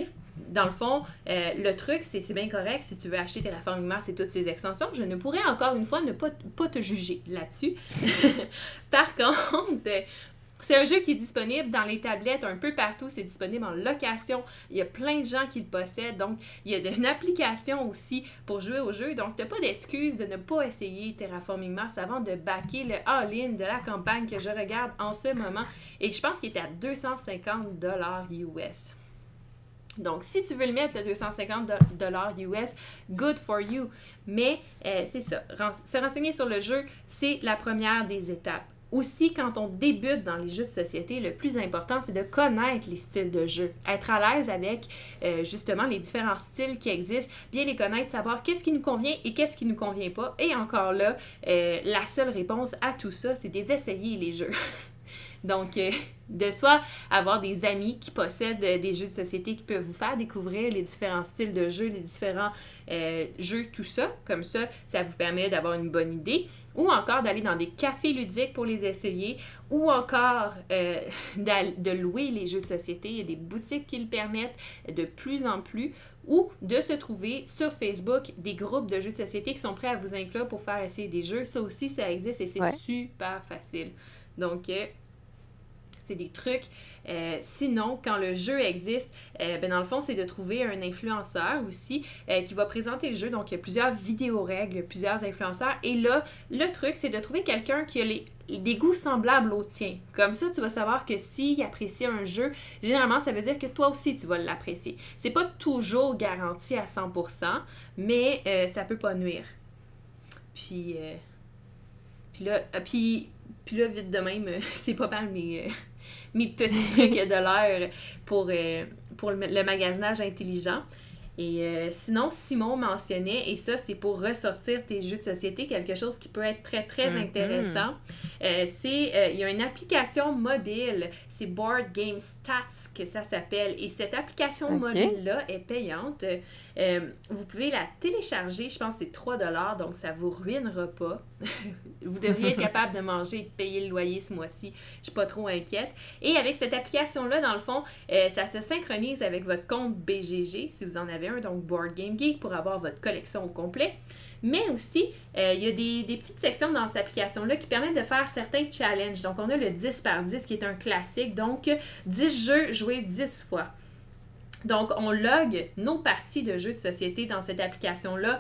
dans le fond, le truc, c'est bien correct si tu veux acheter Terraforming Mars et toutes ces extensions. Je ne pourrais encore une fois ne pas te juger là-dessus. Par contre, c'est un jeu qui est disponible dans les tablettes un peu partout. C'est disponible en location. Il y a plein de gens qui le possèdent. Donc, il y a une application aussi pour jouer au jeu. Donc, tu n'as pas d'excuse de ne pas essayer Terraforming Mars avant de backer le all-in de la campagne que je regarde en ce moment. Et je pense qu'il est à 250 $ US. Donc, si tu veux le mettre, le 250 $ US, good for you. Mais c'est ça. Se renseigner sur le jeu, c'est la première des étapes. Aussi, quand on débute dans les jeux de société, le plus important, c'est de connaître les styles de jeu. Être à l'aise avec, justement, les différents styles qui existent, bien les connaître, savoir qu'est-ce qui nous convient et qu'est-ce qui ne nous convient pas. Et encore là, la seule réponse à tout ça, c'est d'essayer les jeux. Donc, de soit avoir des amis qui possèdent des jeux de société qui peuvent vous faire découvrir les différents styles de jeu, les différents jeux, tout ça. Comme ça vous permet d'avoir une bonne idée. Ou encore d'aller dans des cafés ludiques pour les essayer. Ou encore de louer les jeux de société. Il y a des boutiques qui le permettent de plus en plus. Ou de se trouver sur Facebook des groupes de jeux de société qui sont prêts à vous inclure pour faire essayer des jeux. Ça aussi, ça existe et c'est super facile. Donc, c'est des trucs. Sinon, quand le jeu existe, dans le fond, c'est de trouver un influenceur aussi qui va présenter le jeu. Donc, il y a plusieurs vidéo-règles, plusieurs influenceurs. Et là, le truc, c'est de trouver quelqu'un qui a des goûts semblables aux tiens. Comme ça, tu vas savoir que s'il apprécie un jeu, généralement, ça veut dire que toi aussi, tu vas l'apprécier. C'est pas toujours garanti à 100%, mais ça peut pas nuire. Puis là, vite de même, c'est pas mal mes petits trucs de l'heure pour le magasinage intelligent. Et sinon, Simon mentionnait, et ça, c'est pour ressortir tes jeux de société, quelque chose qui peut être très, très intéressant. Il y a une application mobile, c'est Board Game Stats que ça s'appelle. Et cette application mobile-là est payante. Vous pouvez la télécharger, je pense que c'est 3 $, donc ça ne vous ruinera pas. Vous devriez être capable de manger et de payer le loyer ce mois-ci. Je ne suis pas trop inquiète. Et avec cette application-là, dans le fond, ça se synchronise avec votre compte BGG, si vous en avez un, donc Board Game Geek, pour avoir votre collection au complet. Mais aussi, il y a des petites sections dans cette application-là qui permettent de faire certains challenges. Donc, on a le 10 par 10 qui est un classique. Donc, 10 jeux joués 10 fois. Donc, on log nos parties de jeux de société dans cette application-là.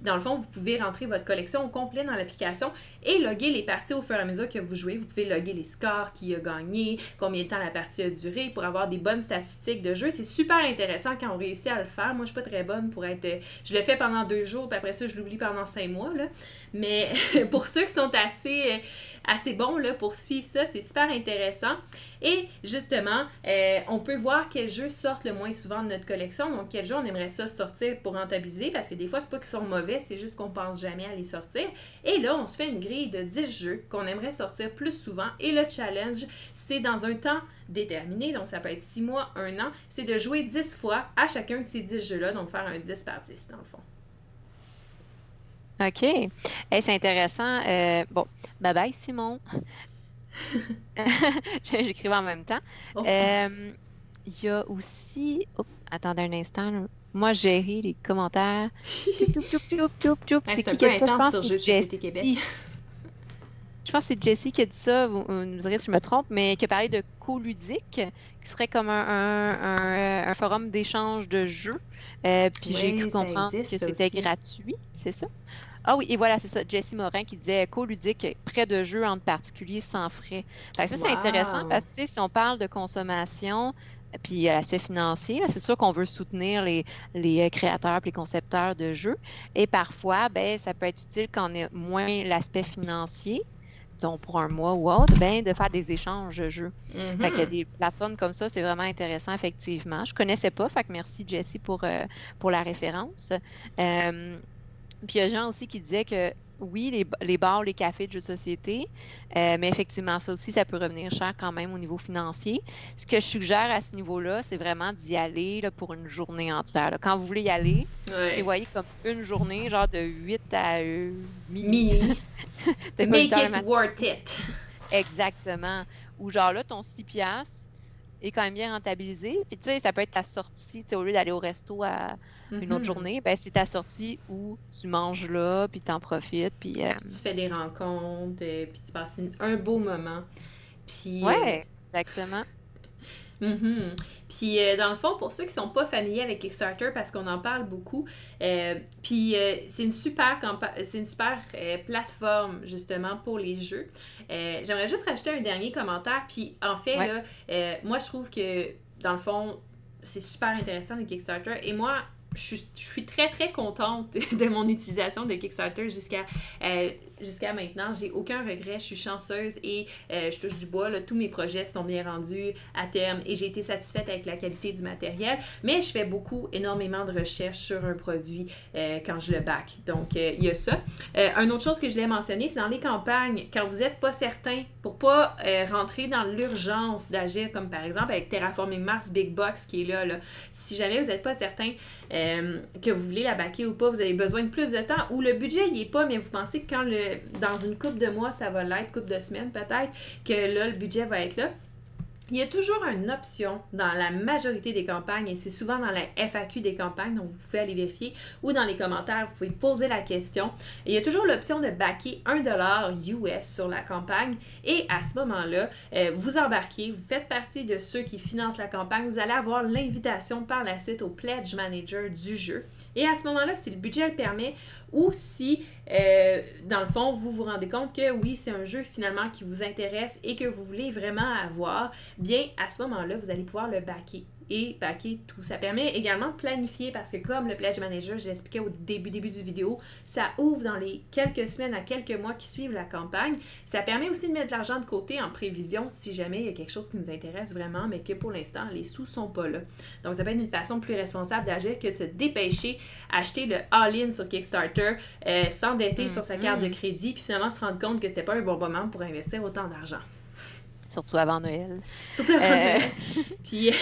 Dans le fond, vous pouvez rentrer votre collection au complet dans l'application et loguer les parties au fur et à mesure que vous jouez. Vous pouvez loguer les scores, qui a gagné, combien de temps la partie a duré pour avoir des bonnes statistiques de jeu. C'est super intéressant quand on réussit à le faire. Moi, je suis pas très bonne pour être... Je le fais pendant 2 jours, puis après ça, je l'oublie pendant 5 mois. Là. Mais pour ceux qui sont assez bons là, pour suivre ça, c'est super intéressant. Et justement, on peut voir quels jeux sortent le moins souvent de notre collection. Donc, quels jeux on aimerait ça sortir pour rentabiliser, parce que des fois, c'est pas qu'ils sont mauvais, c'est juste qu'on pense jamais à les sortir. Et là, on se fait une grille de 10 jeux qu'on aimerait sortir plus souvent. Et le challenge, c'est dans un temps déterminé, donc ça peut être 6 mois, 1 an, c'est de jouer 10 fois à chacun de ces 10 jeux-là, donc faire un 10 par 10 dans le fond. OK. Hey, c'est intéressant. Bon, bye-bye, Simon. J'écrivais en même temps. Il y a aussi... Oh, attendez un instant. Moi, j'ai ri les commentaires. C'est qui qui a dit ça? Je pense que c'est Jessie. Je pense que c'est Jessie qui a dit ça. Vous me direz si je me trompe, mais qui a parlé de co-ludique, qui serait comme un forum d'échange de jeux. Puis j'ai cru comprendre que c'était gratuit. C'est ça? Ah oui, et voilà, c'est ça, Jessie Morin qui disait co-ludique, près de jeux entre particuliers sans frais. Fait que ça, c'est intéressant parce que si on parle de consommation, puis l'aspect financier, c'est sûr qu'on veut soutenir les créateurs et les concepteurs de jeux. Et parfois, ben, ça peut être utile quand on a moins l'aspect financier, disons pour un mois ou autre, ben, de faire des échanges de jeux. Fait que des plateformes comme ça, c'est vraiment intéressant, effectivement. Je connaissais pas, fait que merci Jessie pour la référence. Puis il y a des gens aussi qui disaient que oui, les bars, les cafés de jeux de société, mais effectivement, ça aussi, ça peut revenir cher quand même au niveau financier. Ce que je suggère à ce niveau-là, c'est vraiment d'y aller là, pour une journée entière. Là. Quand vous voulez y aller, prévoyez comme une journée, genre de 8 à minuit. Make it worth it. Exactement. Ou genre là, ton 6$, est quand même bien rentabilisé. Puis, tu sais, ça peut être ta sortie, tu sais, au lieu d'aller au resto à une autre journée, ben, c'est ta sortie où tu manges là, puis t'en profites, puis... Tu fais des rencontres, puis tu passes un beau moment. Puis, Ouais, exactement. Puis, dans le fond, pour ceux qui sont pas familiers avec Kickstarter, parce qu'on en parle beaucoup, c'est une super, plateforme, justement, pour les jeux. J'aimerais juste rajouter un dernier commentaire. Puis, en fait, Ouais. là, moi, je trouve que, dans le fond, c'est super intéressant, le Kickstarter. Et moi, je suis très, très contente de mon utilisation de Kickstarter jusqu'à maintenant. J'ai aucun regret, je suis chanceuse et je touche du bois. Là, tous mes projets sont bien rendus à terme et j'ai été satisfaite avec la qualité du matériel. Mais je fais énormément de recherches sur un produit quand je le back. Donc, il y a ça. Une autre chose que je voulais mentionner, c'est dans les campagnes, quand vous n'êtes pas certain, pour pas rentrer dans l'urgence d'agir, comme par exemple avec Terraforming Mars Big Box qui est là. Si jamais vous n'êtes pas certain que vous voulez la backer ou pas, vous avez besoin de plus de temps ou le budget il est pas, mais vous pensez que dans une couple de mois, ça va l'être, couple de semaines peut-être, que là, le budget va être là. Il y a toujours une option dans la majorité des campagnes, et c'est souvent dans la FAQ des campagnes, donc vous pouvez aller vérifier, ou dans les commentaires, vous pouvez poser la question. Et il y a toujours l'option de backer $1 US sur la campagne, et à ce moment-là, vous embarquez, vous faites partie de ceux qui financent la campagne, vous allez avoir l'invitation par la suite au Pledge Manager du jeu. Et à ce moment-là, si le budget le permet, ou si, dans le fond, vous vous rendez compte que oui, c'est un jeu finalement qui vous intéresse et que vous voulez vraiment avoir, bien, à ce moment-là, vous allez pouvoir le backer et backer tout. Ça permet également de planifier parce que comme le Pledge Manager, je l'expliquais au début du vidéo, ça ouvre dans les quelques semaines à quelques mois qui suivent la campagne. Ça permet aussi de mettre de l'argent de côté en prévision si jamais il y a quelque chose qui nous intéresse vraiment, mais que pour l'instant, les sous sont pas là. Donc, ça peut être une façon plus responsable d'agir que de se dépêcher, acheter le all-in sur Kickstarter, s'endetter sur sa carte de crédit, puis finalement se rendre compte que c'était pas un bon moment pour investir autant d'argent. Surtout avant Noël. Surtout avant Noël. Puis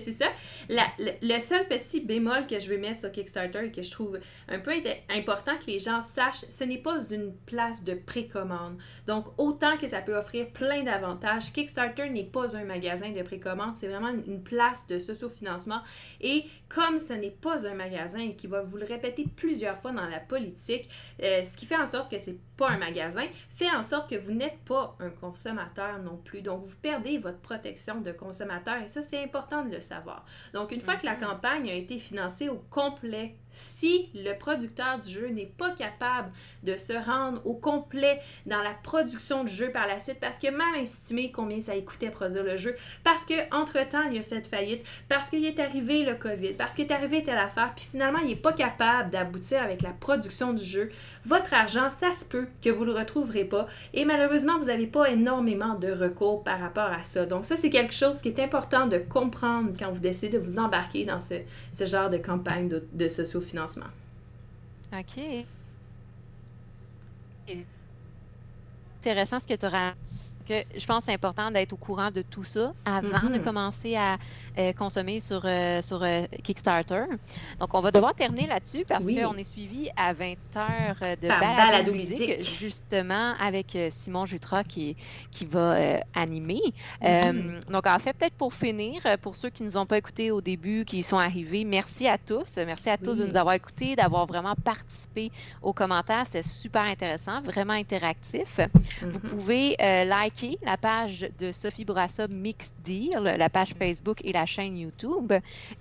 c'est ça. Le seul petit bémol que je veux mettre sur Kickstarter et que je trouve un peu important que les gens sachent, ce n'est pas une place de précommande. Donc, autant que ça peut offrir plein d'avantages, Kickstarter n'est pas un magasin de précommande, c'est vraiment une place de sociofinancement. Et comme ce n'est pas un magasin et qui va vous le répéter plusieurs fois dans la politique, ce qui fait en sorte que c'est pas un magasin, fait en sorte que vous n'êtes pas un consommateur non plus. Donc, vous perdez votre protection de consommateur et ça, c'est important de le savoir. Donc, une fois que la campagne a été financée au complet, si le producteur du jeu n'est pas capable de se rendre au complet dans la production du jeu par la suite, parce qu'il a mal estimé combien ça coûtait produire le jeu, parce qu'entre-temps, il a fait faillite, parce qu'il est arrivé le COVID, parce qu'il est arrivé telle affaire, puis finalement, il n'est pas capable d'aboutir avec la production du jeu, votre argent, ça se peut que vous ne le retrouverez pas, et malheureusement, vous n'avez pas énormément de recours par rapport à ça. Donc ça, c'est quelque chose qui est important de comprendre quand vous décidez de vous embarquer dans ce genre de campagne de sociofinancement. OK. Intéressant ce que tu auras. Je pense que c'est important d'être au courant de tout ça avant de commencer à consommer sur Kickstarter. Donc, on va devoir terminer là-dessus parce qu'on est suivi à 20 heures de balado ludique, justement, avec Simon Jutras qui va animer. Donc, en fait, peut-être pour finir, pour ceux qui ne nous ont pas écoutés au début, qui sont arrivés, merci à tous. Merci à tous de nous avoir écoutés, d'avoir vraiment participé aux commentaires. C'est super intéressant, vraiment interactif. Vous pouvez liker la page de Sophie Bourassa Mixed Deal, la page Facebook et la chaîne YouTube.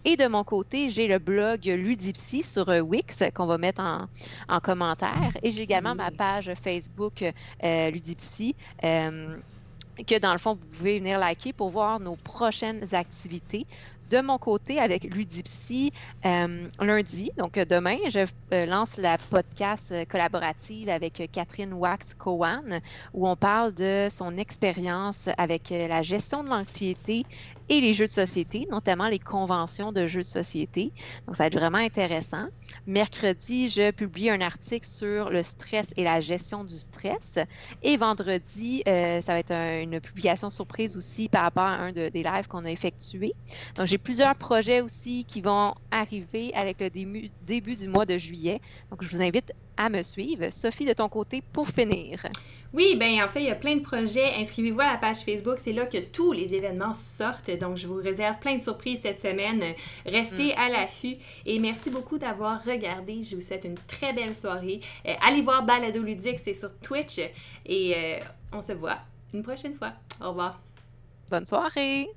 Et de mon côté, j'ai le blog Ludipsy sur Wix qu'on va mettre en commentaire. Et j'ai également ma page Facebook Ludipsy que dans le fond, vous pouvez venir liker pour voir nos prochaines activités. De mon côté, avec Ludipsy, lundi, donc demain, je lance la podcast collaborative avec Catherine Wax-Cowan, où on parle de son expérience avec la gestion de l'anxiété et les jeux de société, notamment les conventions de jeux de société. Donc, ça va être vraiment intéressant. Mercredi, je publie un article sur le stress et la gestion du stress. Et vendredi, ça va être une publication surprise aussi par rapport à un des lives qu'on a effectué. Donc, j'ai plusieurs projets aussi qui vont arriver avec le début du mois de juillet. Donc, je vous invite à me suivre. Sophie, de ton côté, pour finir. Oui, ben en fait, il y a plein de projets. Inscrivez-vous à la page Facebook. C'est là que tous les événements sortent. Donc, je vous réserve plein de surprises cette semaine. Restez à l'affût. Et merci beaucoup d'avoir regardé. Je vous souhaite une très belle soirée. Allez voir Balado Ludique, c'est sur Twitch. Et on se voit une prochaine fois. Au revoir. Bonne soirée!